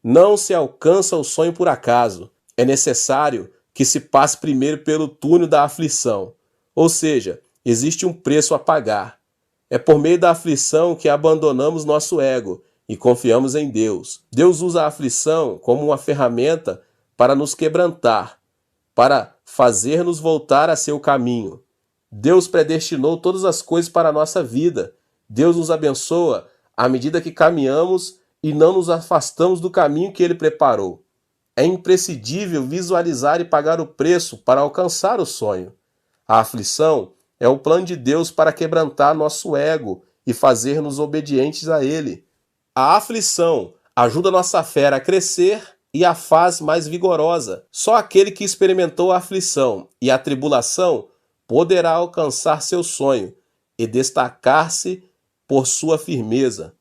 Não se alcança o sonho por acaso. É necessário que se passe primeiro pelo túnel da aflição. Ou seja, existe um preço a pagar. É por meio da aflição que abandonamos nosso ego e confiamos em Deus. Deus usa a aflição como uma ferramenta para nos quebrantar, para fazer-nos voltar a seu caminho. Deus predestinou todas as coisas para a nossa vida. Deus nos abençoa à medida que caminhamos e não nos afastamos do caminho que Ele preparou. É imprescindível visualizar e pagar o preço para alcançar o sonho. A aflição é o plano de Deus para quebrantar nosso ego e fazer-nos obedientes a Ele. A aflição ajuda nossa fé a crescer e a faz mais vigorosa. Só aquele que experimentou a aflição e a tribulação poderá alcançar seu sonho e destacar-se por sua firmeza.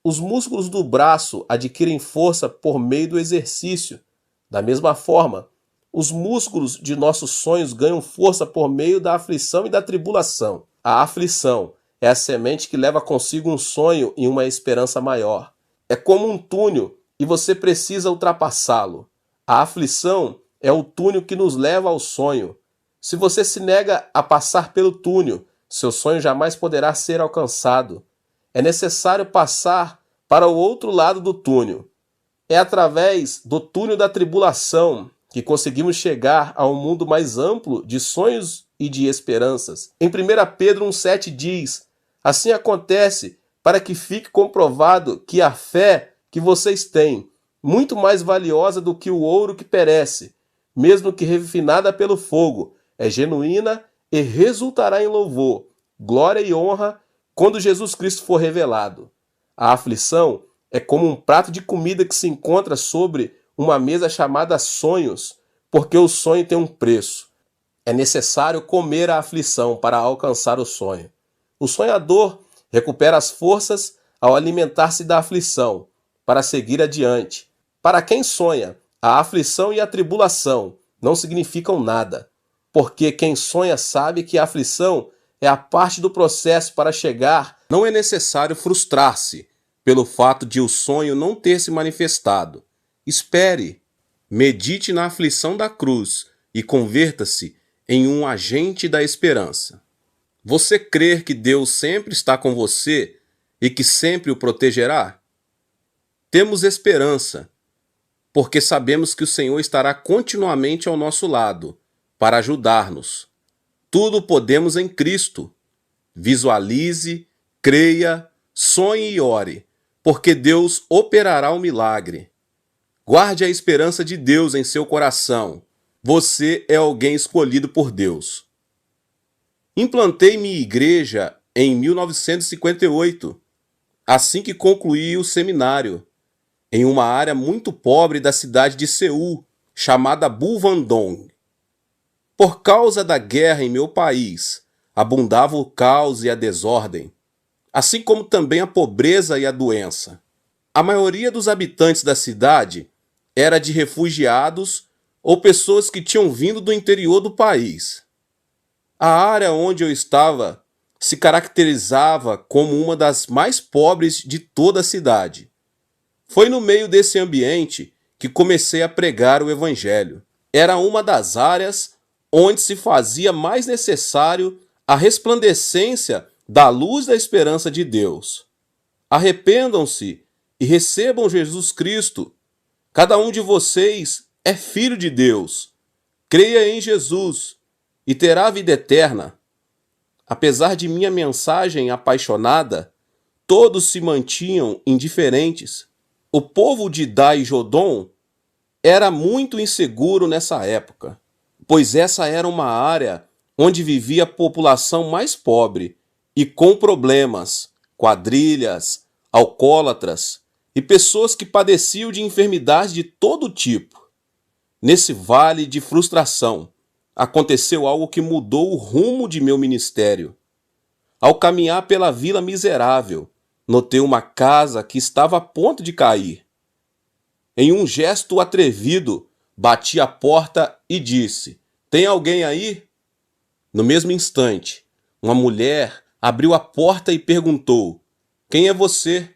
Os músculos do braço adquirem força por meio do exercício. Da mesma forma, os músculos de nossos sonhos ganham força por meio da aflição e da tribulação. A aflição é a semente que leva consigo um sonho e uma esperança maior. É como um túnel e você precisa ultrapassá-lo. A aflição é o túnel que nos leva ao sonho. Se você se nega a passar pelo túnel, seu sonho jamais poderá ser alcançado. É necessário passar para o outro lado do túnel. É através do túnel da tribulação que conseguimos chegar a um mundo mais amplo de sonhos e de esperanças. Em 1 Pedro 1,7 diz: assim acontece para que fique comprovado que a fé que vocês têm, muito mais valiosa do que o ouro que perece, mesmo que refinada pelo fogo, é genuína e resultará em louvor, glória e honra quando Jesus Cristo for revelado. A aflição é como um prato de comida que se encontra sobre uma mesa chamada sonhos, porque o sonho tem um preço. É necessário comer a aflição para alcançar o sonho. O sonhador recupera as forças ao alimentar-se da aflição, para seguir adiante. Para quem sonha, a aflição e a tribulação não significam nada, porque quem sonha sabe que a aflição é a parte do processo para chegar. Não é necessário frustrar-se pelo fato de o sonho não ter se manifestado. Espere, medite na aflição da cruz e converta-se em um agente da esperança. Você crer que Deus sempre está com você e que sempre o protegerá? Temos esperança, porque sabemos que o Senhor estará continuamente ao nosso lado para ajudar-nos. Tudo podemos em Cristo. Visualize, creia, sonhe e ore, porque Deus operará o milagre. Guarde a esperança de Deus em seu coração. Você é alguém escolhido por Deus. Implantei minha igreja em 1958, assim que concluí o seminário, em uma área muito pobre da cidade de Seul, chamada Buvandong. Por causa da guerra em meu país, abundava o caos e a desordem, assim como também a pobreza e a doença. A maioria dos habitantes da cidade era de refugiados ou pessoas que tinham vindo do interior do país. A área onde eu estava se caracterizava como uma das mais pobres de toda a cidade. Foi no meio desse ambiente que comecei a pregar o Evangelho. Era uma das áreas onde se fazia mais necessário a resplandecência da luz da esperança de Deus. Arrependam-se e recebam Jesus Cristo. Cada um de vocês é filho de Deus. Creia em Jesus e terá vida eterna. Apesar de minha mensagem apaixonada, todos se mantinham indiferentes. O povo de Dai-Jodon era muito inseguro nessa época, pois essa era uma área onde vivia a população mais pobre e com problemas, quadrilhas, alcoólatras e pessoas que padeciam de enfermidades de todo tipo. Nesse vale de frustração, aconteceu algo que mudou o rumo de meu ministério. Ao caminhar pela vila miserável, notei uma casa que estava a ponto de cair. Em um gesto atrevido, bati a porta e disse: "Tem alguém aí?" No mesmo instante, uma mulher abriu a porta e perguntou: "Quem é você?"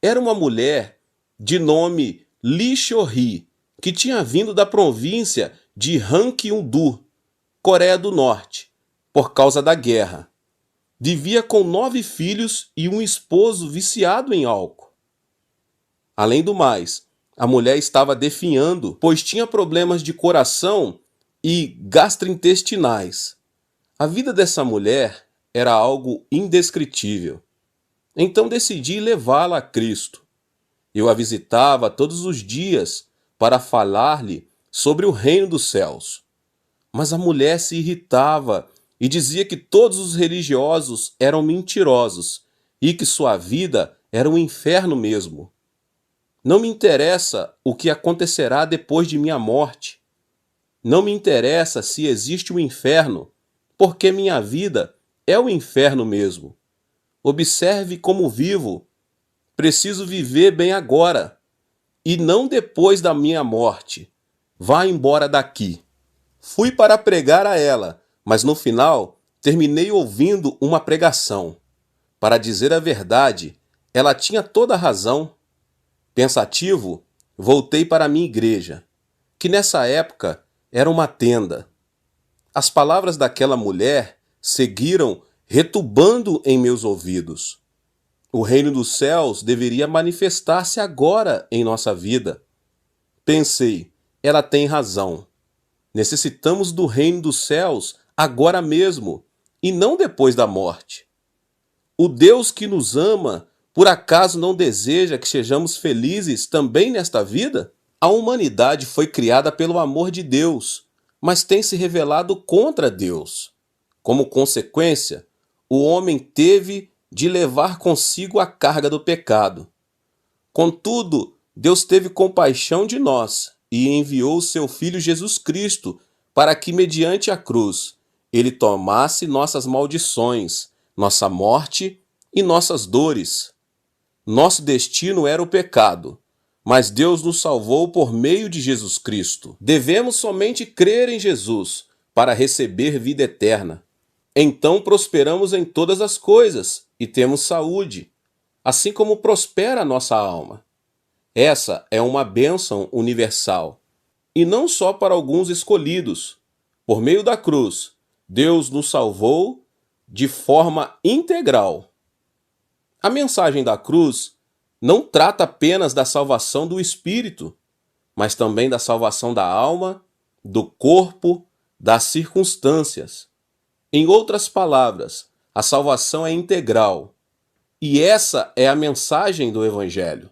Era uma mulher de nome Li Chorri, que tinha vindo da província de Rangyundo, Coreia do Norte, por causa da guerra. Vivia com 9 filhos e um esposo viciado em álcool. Além do mais, a mulher estava definhando, pois tinha problemas de coração e gastrointestinais. A vida dessa mulher era algo indescritível. Então decidi levá-la a Cristo. Eu a visitava todos os dias para falar-lhe sobre o reino dos céus. Mas a mulher se irritava e dizia que todos os religiosos eram mentirosos e que sua vida era um inferno mesmo. Não me interessa o que acontecerá depois de minha morte. Não me interessa se existe um inferno, porque minha vida é o inferno mesmo. Observe como vivo. Preciso viver bem agora, e não depois da minha morte. Vá embora daqui. Fui para pregar a ela, mas no final terminei ouvindo uma pregação. Para dizer a verdade, ela tinha toda a razão. Pensativo, voltei para a minha igreja, que nessa época era uma tenda. As palavras daquela mulher seguiram retumbando em meus ouvidos. O reino dos céus deveria manifestar-se agora em nossa vida. Pensei, ela tem razão. Necessitamos do reino dos céus agora mesmo, e não depois da morte. O Deus que nos ama, por acaso não deseja que sejamos felizes também nesta vida? A humanidade foi criada pelo amor de Deus, mas tem se revelado contra Deus. Como consequência, o homem teve de levar consigo a carga do pecado. Contudo, Deus teve compaixão de nós e enviou o seu Filho Jesus Cristo para que, mediante a cruz, ele tomasse nossas maldições, nossa morte e nossas dores. Nosso destino era o pecado, mas Deus nos salvou por meio de Jesus Cristo. Devemos somente crer em Jesus para receber vida eterna. Então prosperamos em todas as coisas e temos saúde, assim como prospera a nossa alma. Essa é uma bênção universal, e não só para alguns escolhidos. Por meio da cruz, Deus nos salvou de forma integral. A mensagem da cruz não trata apenas da salvação do espírito, mas também da salvação da alma, do corpo, das circunstâncias. Em outras palavras, a salvação é integral. E essa é a mensagem do Evangelho.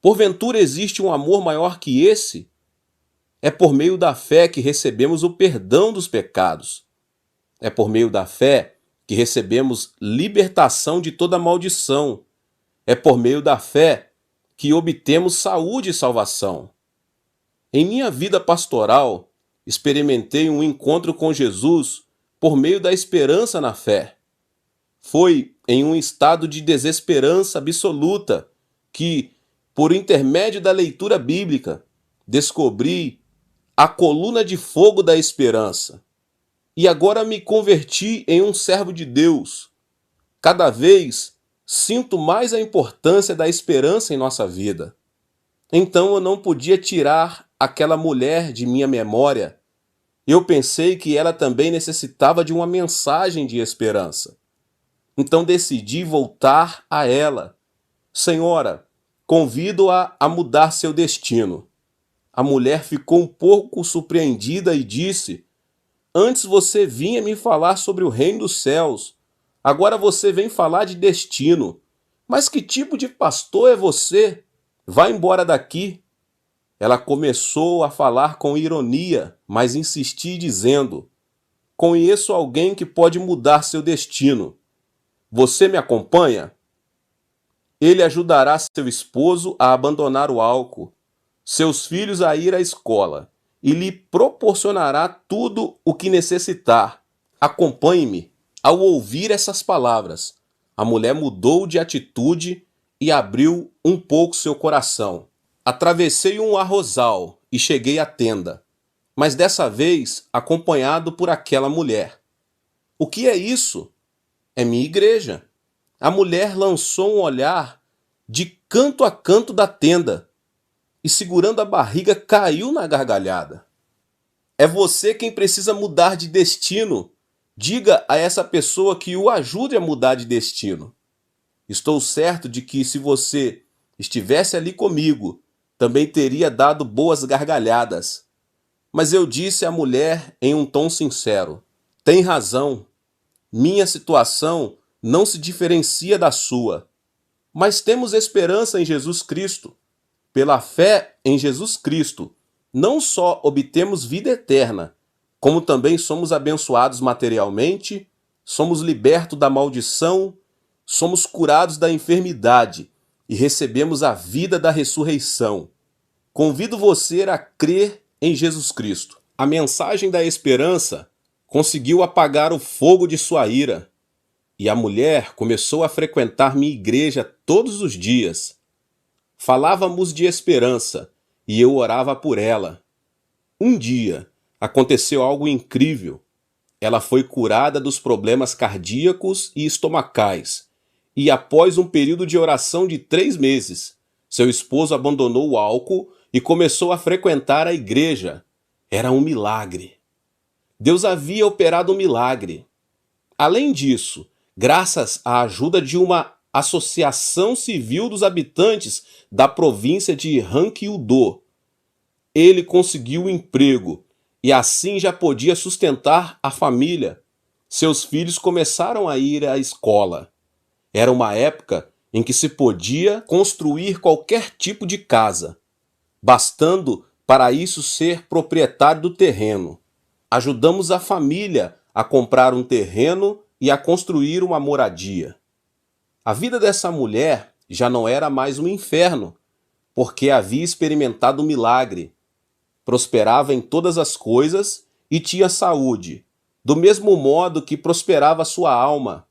Porventura existe um amor maior que esse? É por meio da fé que recebemos o perdão dos pecados. É por meio da fé que recebemos libertação de toda maldição. É por meio da fé que obtemos saúde e salvação. Em minha vida pastoral, experimentei um encontro com Jesus por meio da esperança na fé. Foi em um estado de desesperança absoluta que, por intermédio da leitura bíblica, descobri a coluna de fogo da esperança. E agora me converti em um servo de Deus. Cada vez sinto mais a importância da esperança em nossa vida. Então eu não podia tirar aquela mulher de minha memória. Eu pensei que ela também necessitava de uma mensagem de esperança. Então decidi voltar a ela. Senhora, convido-a a mudar seu destino. A mulher ficou um pouco surpreendida e disse: antes você vinha me falar sobre o reino dos céus. Agora você vem falar de destino. Mas que tipo de pastor é você? Vá embora daqui. Ela começou a falar com ironia, mas insisti dizendo: conheço alguém que pode mudar seu destino. Você me acompanha? Ele ajudará seu esposo a abandonar o álcool, seus filhos a ir à escola, e lhe proporcionará tudo o que necessitar. Acompanhe-me. Ao ouvir essas palavras, a mulher mudou de atitude e abriu um pouco seu coração. Atravessei um arrozal e cheguei à tenda, mas dessa vez acompanhado por aquela mulher. O que é isso? É minha igreja. A mulher lançou um olhar de canto a canto da tenda e, segurando a barriga, caiu na gargalhada. É você quem precisa mudar de destino. Diga a essa pessoa que o ajude a mudar de destino. Estou certo de que, se você estivesse ali comigo, também teria dado boas gargalhadas. Mas eu disse à mulher em um tom sincero: tem razão, minha situação não se diferencia da sua. Mas temos esperança em Jesus Cristo. Pela fé em Jesus Cristo, não só obtemos vida eterna, como também somos abençoados materialmente, somos libertos da maldição, somos curados da enfermidade e recebemos a vida da ressurreição. Convido você a crer em Jesus Cristo. A mensagem da esperança conseguiu apagar o fogo de sua ira, e a mulher começou a frequentar minha igreja todos os dias. Falávamos de esperança e eu orava por ela. Um dia aconteceu algo incrível. Ela foi curada dos problemas cardíacos e estomacais. E após um período de oração de 3 meses, seu esposo abandonou o álcool e começou a frequentar a igreja. Era um milagre. Deus havia operado um milagre. Além disso, graças à ajuda de uma associação civil dos habitantes da província de Ranquiudô, ele conseguiu um emprego e assim já podia sustentar a família. Seus filhos começaram a ir à escola. Era uma época em que se podia construir qualquer tipo de casa, bastando para isso ser proprietário do terreno. Ajudamos a família a comprar um terreno e a construir uma moradia. A vida dessa mulher já não era mais um inferno, porque havia experimentado um milagre. Prosperava em todas as coisas e tinha saúde, do mesmo modo que prosperava sua alma.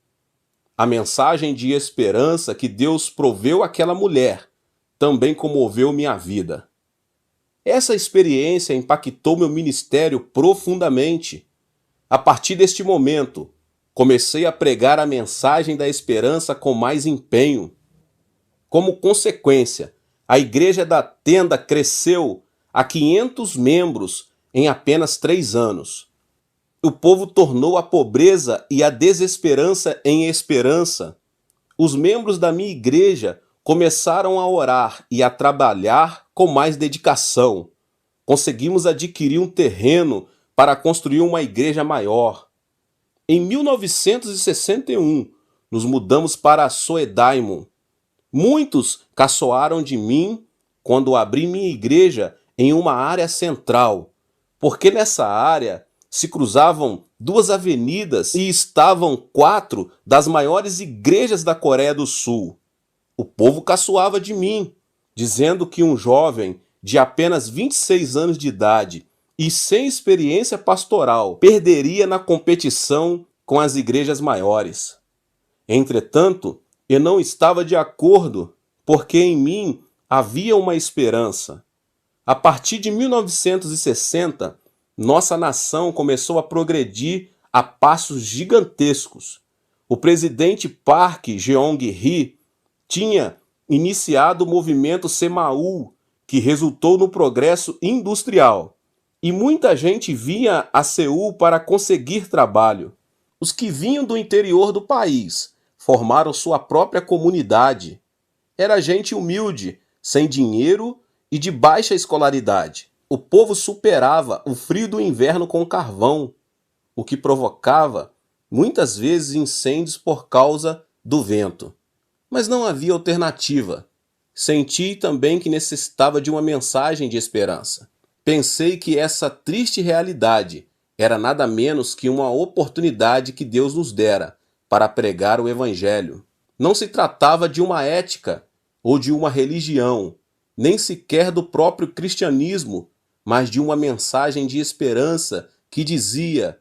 A mensagem de esperança que Deus proveu àquela mulher também comoveu minha vida. Essa experiência impactou meu ministério profundamente. A partir deste momento, comecei a pregar a mensagem da esperança com mais empenho. Como consequência, a igreja da tenda cresceu a 500 membros em apenas 3 anos. O povo tornou a pobreza e a desesperança em esperança. Os membros da minha igreja começaram a orar e a trabalhar com mais dedicação. Conseguimos adquirir um terreno para construir uma igreja maior. Em 1961, nos mudamos para Soedaimon. Muitos caçoaram de mim quando abri minha igreja em uma área central, porque nessa área se cruzavam 2 avenidas e estavam 4 das maiores igrejas da Coreia do Sul. O povo caçoava de mim, dizendo que um jovem de apenas 26 anos de idade e sem experiência pastoral perderia na competição com as igrejas maiores. Entretanto, eu não estava de acordo, porque em mim havia uma esperança. A partir de 1960, nossa nação começou a progredir a passos gigantescos. O presidente Park Geong-hye tinha iniciado o movimento Semaul, que resultou no progresso industrial, e muita gente vinha a Seul para conseguir trabalho. Os que vinham do interior do país formaram sua própria comunidade. Era gente humilde, sem dinheiro e de baixa escolaridade. O povo superava o frio do inverno com carvão, o que provocava muitas vezes incêndios por causa do vento. Mas não havia alternativa. Senti também que necessitava de uma mensagem de esperança. Pensei que essa triste realidade era nada menos que uma oportunidade que Deus nos dera para pregar o Evangelho. Não se tratava de uma ética ou de uma religião, nem sequer do próprio cristianismo, mas de uma mensagem de esperança que dizia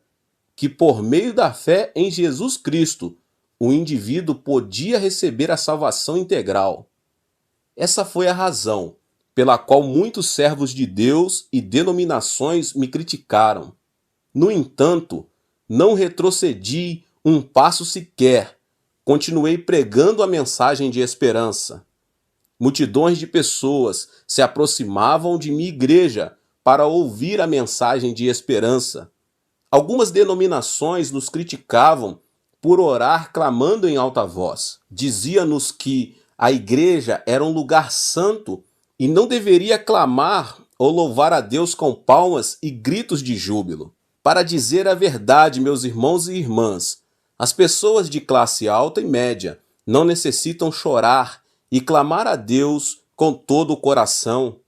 que, por meio da fé em Jesus Cristo, o indivíduo podia receber a salvação integral. Essa foi a razão pela qual muitos servos de Deus e denominações me criticaram. No entanto, Não retrocedi um passo sequer. Continuei pregando a mensagem de esperança. Multidões de pessoas se aproximavam de minha igreja para ouvir a mensagem de esperança. Algumas denominações nos criticavam por orar clamando em alta voz. Dizia-nos que a igreja era um lugar santo e não deveria clamar ou louvar a Deus com palmas e gritos de júbilo. Para dizer a verdade, meus irmãos e irmãs, as pessoas de classe alta e média não necessitam chorar e clamar a Deus com todo o coração.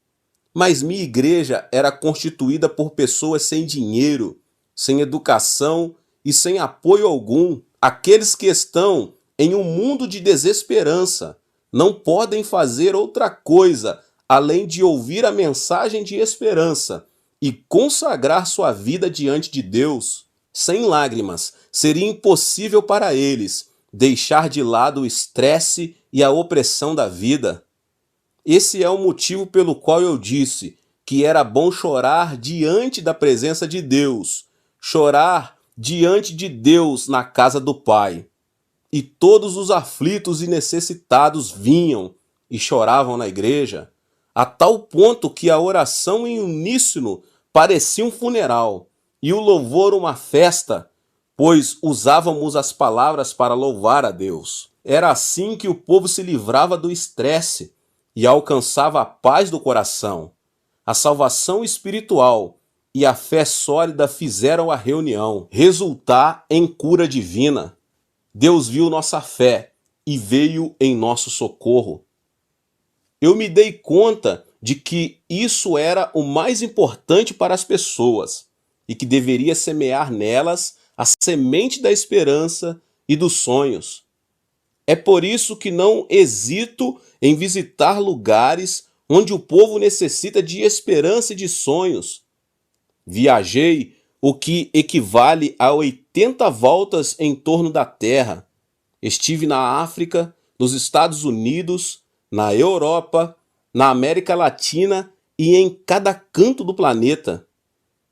Mas minha igreja era constituída por pessoas sem dinheiro, sem educação e sem apoio algum. Aqueles que estão em um mundo de desesperança não podem fazer outra coisa além de ouvir a mensagem de esperança e consagrar sua vida diante de Deus. Sem lágrimas, seria impossível para eles deixar de lado o estresse e a opressão da vida. Esse é o motivo pelo qual eu disse que era bom chorar diante da presença de Deus, chorar diante de Deus na casa do Pai. E todos os aflitos e necessitados vinham e choravam na igreja, a tal ponto que a oração em uníssono parecia um funeral e o louvor uma festa, pois usávamos as palavras para louvar a Deus. Era assim que o povo se livrava do estresse e alcançava a paz do coração. A salvação espiritual e a fé sólida fizeram a reunião resultar em cura divina. Deus viu nossa fé e veio em nosso socorro. Eu me dei conta de que isso era o mais importante para as pessoas e que deveria semear nelas a semente da esperança e dos sonhos. É por isso que não hesito em visitar lugares onde o povo necessita de esperança e de sonhos. Viajei o que equivale a 80 voltas em torno da Terra. Estive na África, nos Estados Unidos, na Europa, na América Latina e em cada canto do planeta.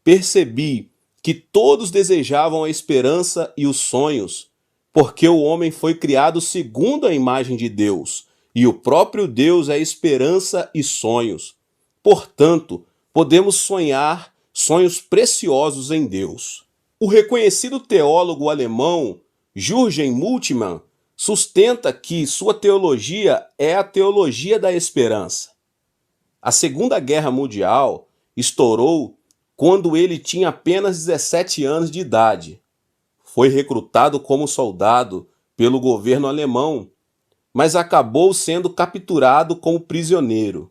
Percebi que todos desejavam a esperança e os sonhos, porque o homem foi criado segundo a imagem de Deus, e o próprio Deus é esperança e sonhos. Portanto, podemos sonhar sonhos preciosos em Deus. O reconhecido teólogo alemão Jürgen Moltmann sustenta que sua teologia é a teologia da esperança. A Segunda Guerra Mundial estourou quando ele tinha apenas 17 anos de idade. Foi recrutado como soldado pelo governo alemão, mas acabou sendo capturado como prisioneiro.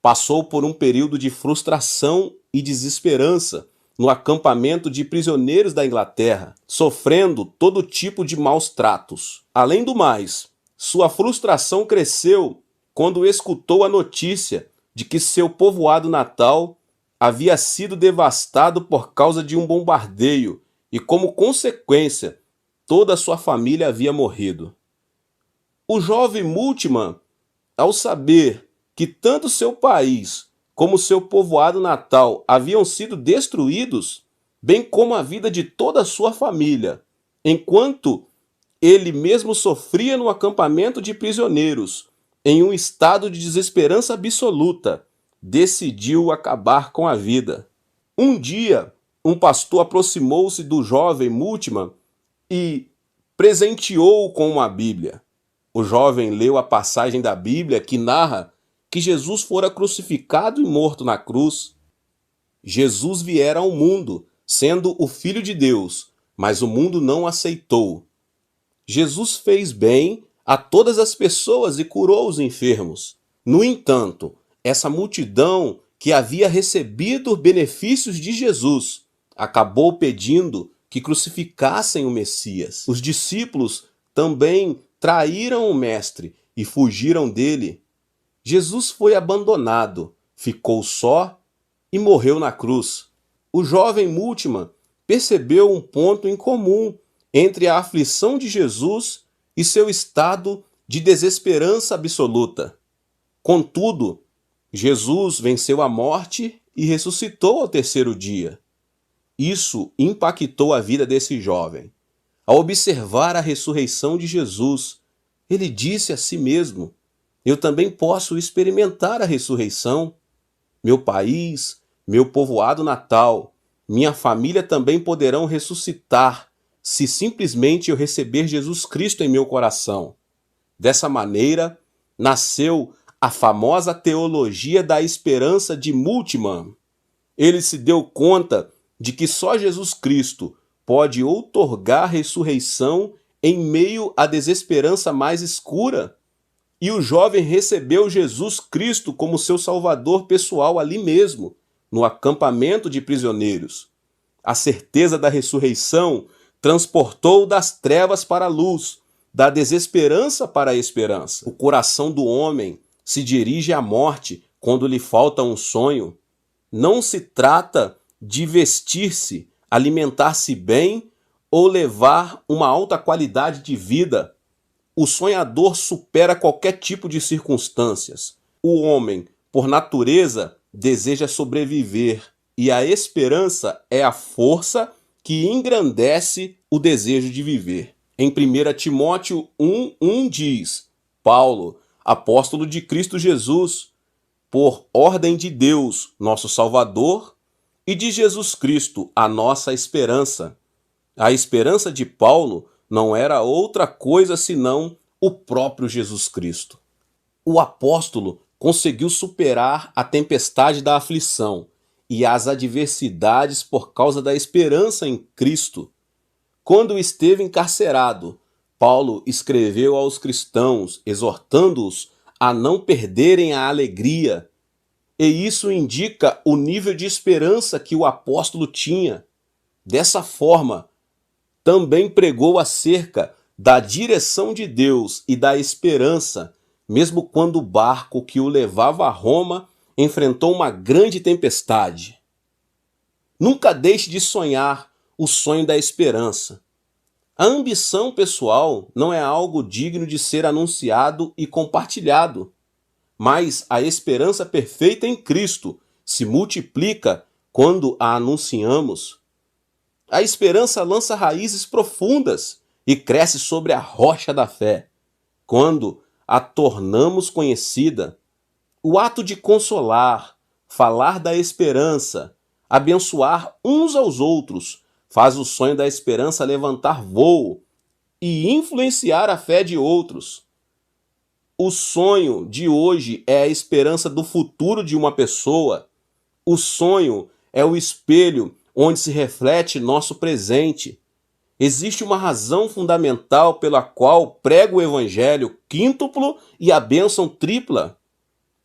Passou por um período de frustração e desesperança no acampamento de prisioneiros da Inglaterra, sofrendo todo tipo de maus tratos. Além do mais, sua frustração cresceu quando escutou a notícia de que seu povoado natal havia sido devastado por causa de um bombardeio e, como consequência, toda a sua família havia morrido. O jovem Moltmann, ao saber que tanto seu país como seu povoado natal haviam sido destruídos, bem como a vida de toda a sua família, enquanto ele mesmo sofria no acampamento de prisioneiros, em um estado de desesperança absoluta, decidiu acabar com a vida. Um dia, um pastor aproximou-se do jovem Moltmann e presenteou-o com uma Bíblia. O jovem leu a passagem da Bíblia que narra que Jesus fora crucificado e morto na cruz. Jesus viera ao mundo, sendo o Filho de Deus, mas o mundo não o aceitou. Jesus fez bem a todas as pessoas e curou os enfermos. No entanto, essa multidão que havia recebido benefícios de Jesus acabou pedindo que crucificassem o Messias. Os discípulos também traíram o Mestre e fugiram dele. Jesus foi abandonado, ficou só e morreu na cruz. O jovem Moltmann percebeu um ponto em comum entre a aflição de Jesus e seu estado de desesperança absoluta. Contudo, Jesus venceu a morte e ressuscitou ao terceiro dia. Isso impactou a vida desse jovem. Ao observar a ressurreição de Jesus, ele disse a si mesmo: eu também posso experimentar a ressurreição. Meu país, meu povoado natal, minha família também poderão ressuscitar se simplesmente eu receber Jesus Cristo em meu coração. Dessa maneira, nasceu a famosa teologia da esperança de Bultmann. Ele se deu conta de que só Jesus Cristo pode outorgar ressurreição em meio à desesperança mais escura. E o jovem recebeu Jesus Cristo como seu salvador pessoal ali mesmo, no acampamento de prisioneiros. A certeza da ressurreição transportou das trevas para a luz, da desesperança para a esperança. O coração do homem se dirige à morte quando lhe falta um sonho. Não se trata de vestir-se, alimentar-se bem ou levar uma alta qualidade de vida. O sonhador supera qualquer tipo de circunstâncias. O homem, por natureza, deseja sobreviver, e a esperança é a força que engrandece o desejo de viver. Em 1 Timóteo 1:1 diz: Paulo, apóstolo de Cristo Jesus, por ordem de Deus, nosso Salvador, e de Jesus Cristo, a nossa esperança. A esperança de Paulo não era outra coisa senão o próprio Jesus Cristo. O apóstolo conseguiu superar a tempestade da aflição e as adversidades por causa da esperança em Cristo. Quando esteve encarcerado, Paulo escreveu aos cristãos, exortando-os a não perderem a alegria. E isso indica o nível de esperança que o apóstolo tinha. Dessa forma, também pregou acerca da direção de Deus e da esperança, mesmo quando o barco que o levava a Roma enfrentou uma grande tempestade. Nunca deixe de sonhar o sonho da esperança. A ambição pessoal não é algo digno de ser anunciado e compartilhado, mas a esperança perfeita em Cristo se multiplica quando a anunciamos. A esperança lança raízes profundas e cresce sobre a rocha da fé, quando a tornamos conhecida. O ato de consolar, falar da esperança, abençoar uns aos outros, faz o sonho da esperança levantar voo e influenciar a fé de outros. O sonho de hoje é a esperança do futuro de uma pessoa. O sonho é o espelho onde se reflete nosso presente. Existe uma razão fundamental pela qual prego o evangelho quíntuplo e a bênção tripla.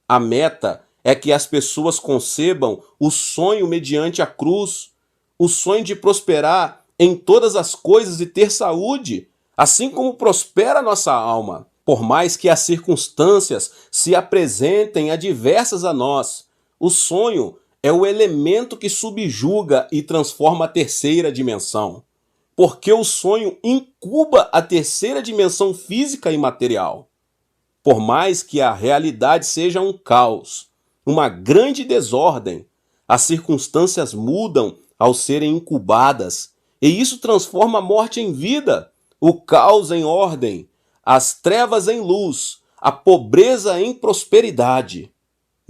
A meta é que as pessoas concebam o sonho mediante a cruz, o sonho de prosperar em todas as coisas e ter saúde, assim como prospera nossa alma, por mais que as circunstâncias se apresentem adversas a nós. O sonho é o elemento que subjuga e transforma a terceira dimensão, porque o sonho incuba a terceira dimensão física e material. Por mais que a realidade seja um caos, uma grande desordem, as circunstâncias mudam ao serem incubadas, e isso transforma a morte em vida, o caos em ordem, as trevas em luz, a pobreza em prosperidade.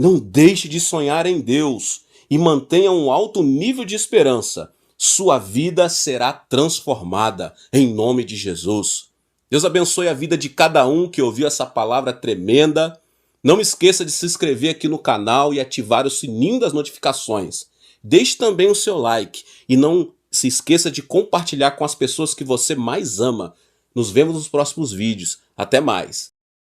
Não deixe de sonhar em Deus e mantenha um alto nível de esperança. Sua vida será transformada em nome de Jesus. Deus abençoe a vida de cada um que ouviu essa palavra tremenda. Não esqueça de se inscrever aqui no canal e ativar o sininho das notificações. Deixe também o seu like e não se esqueça de compartilhar com as pessoas que você mais ama. Nos vemos nos próximos vídeos. Até mais!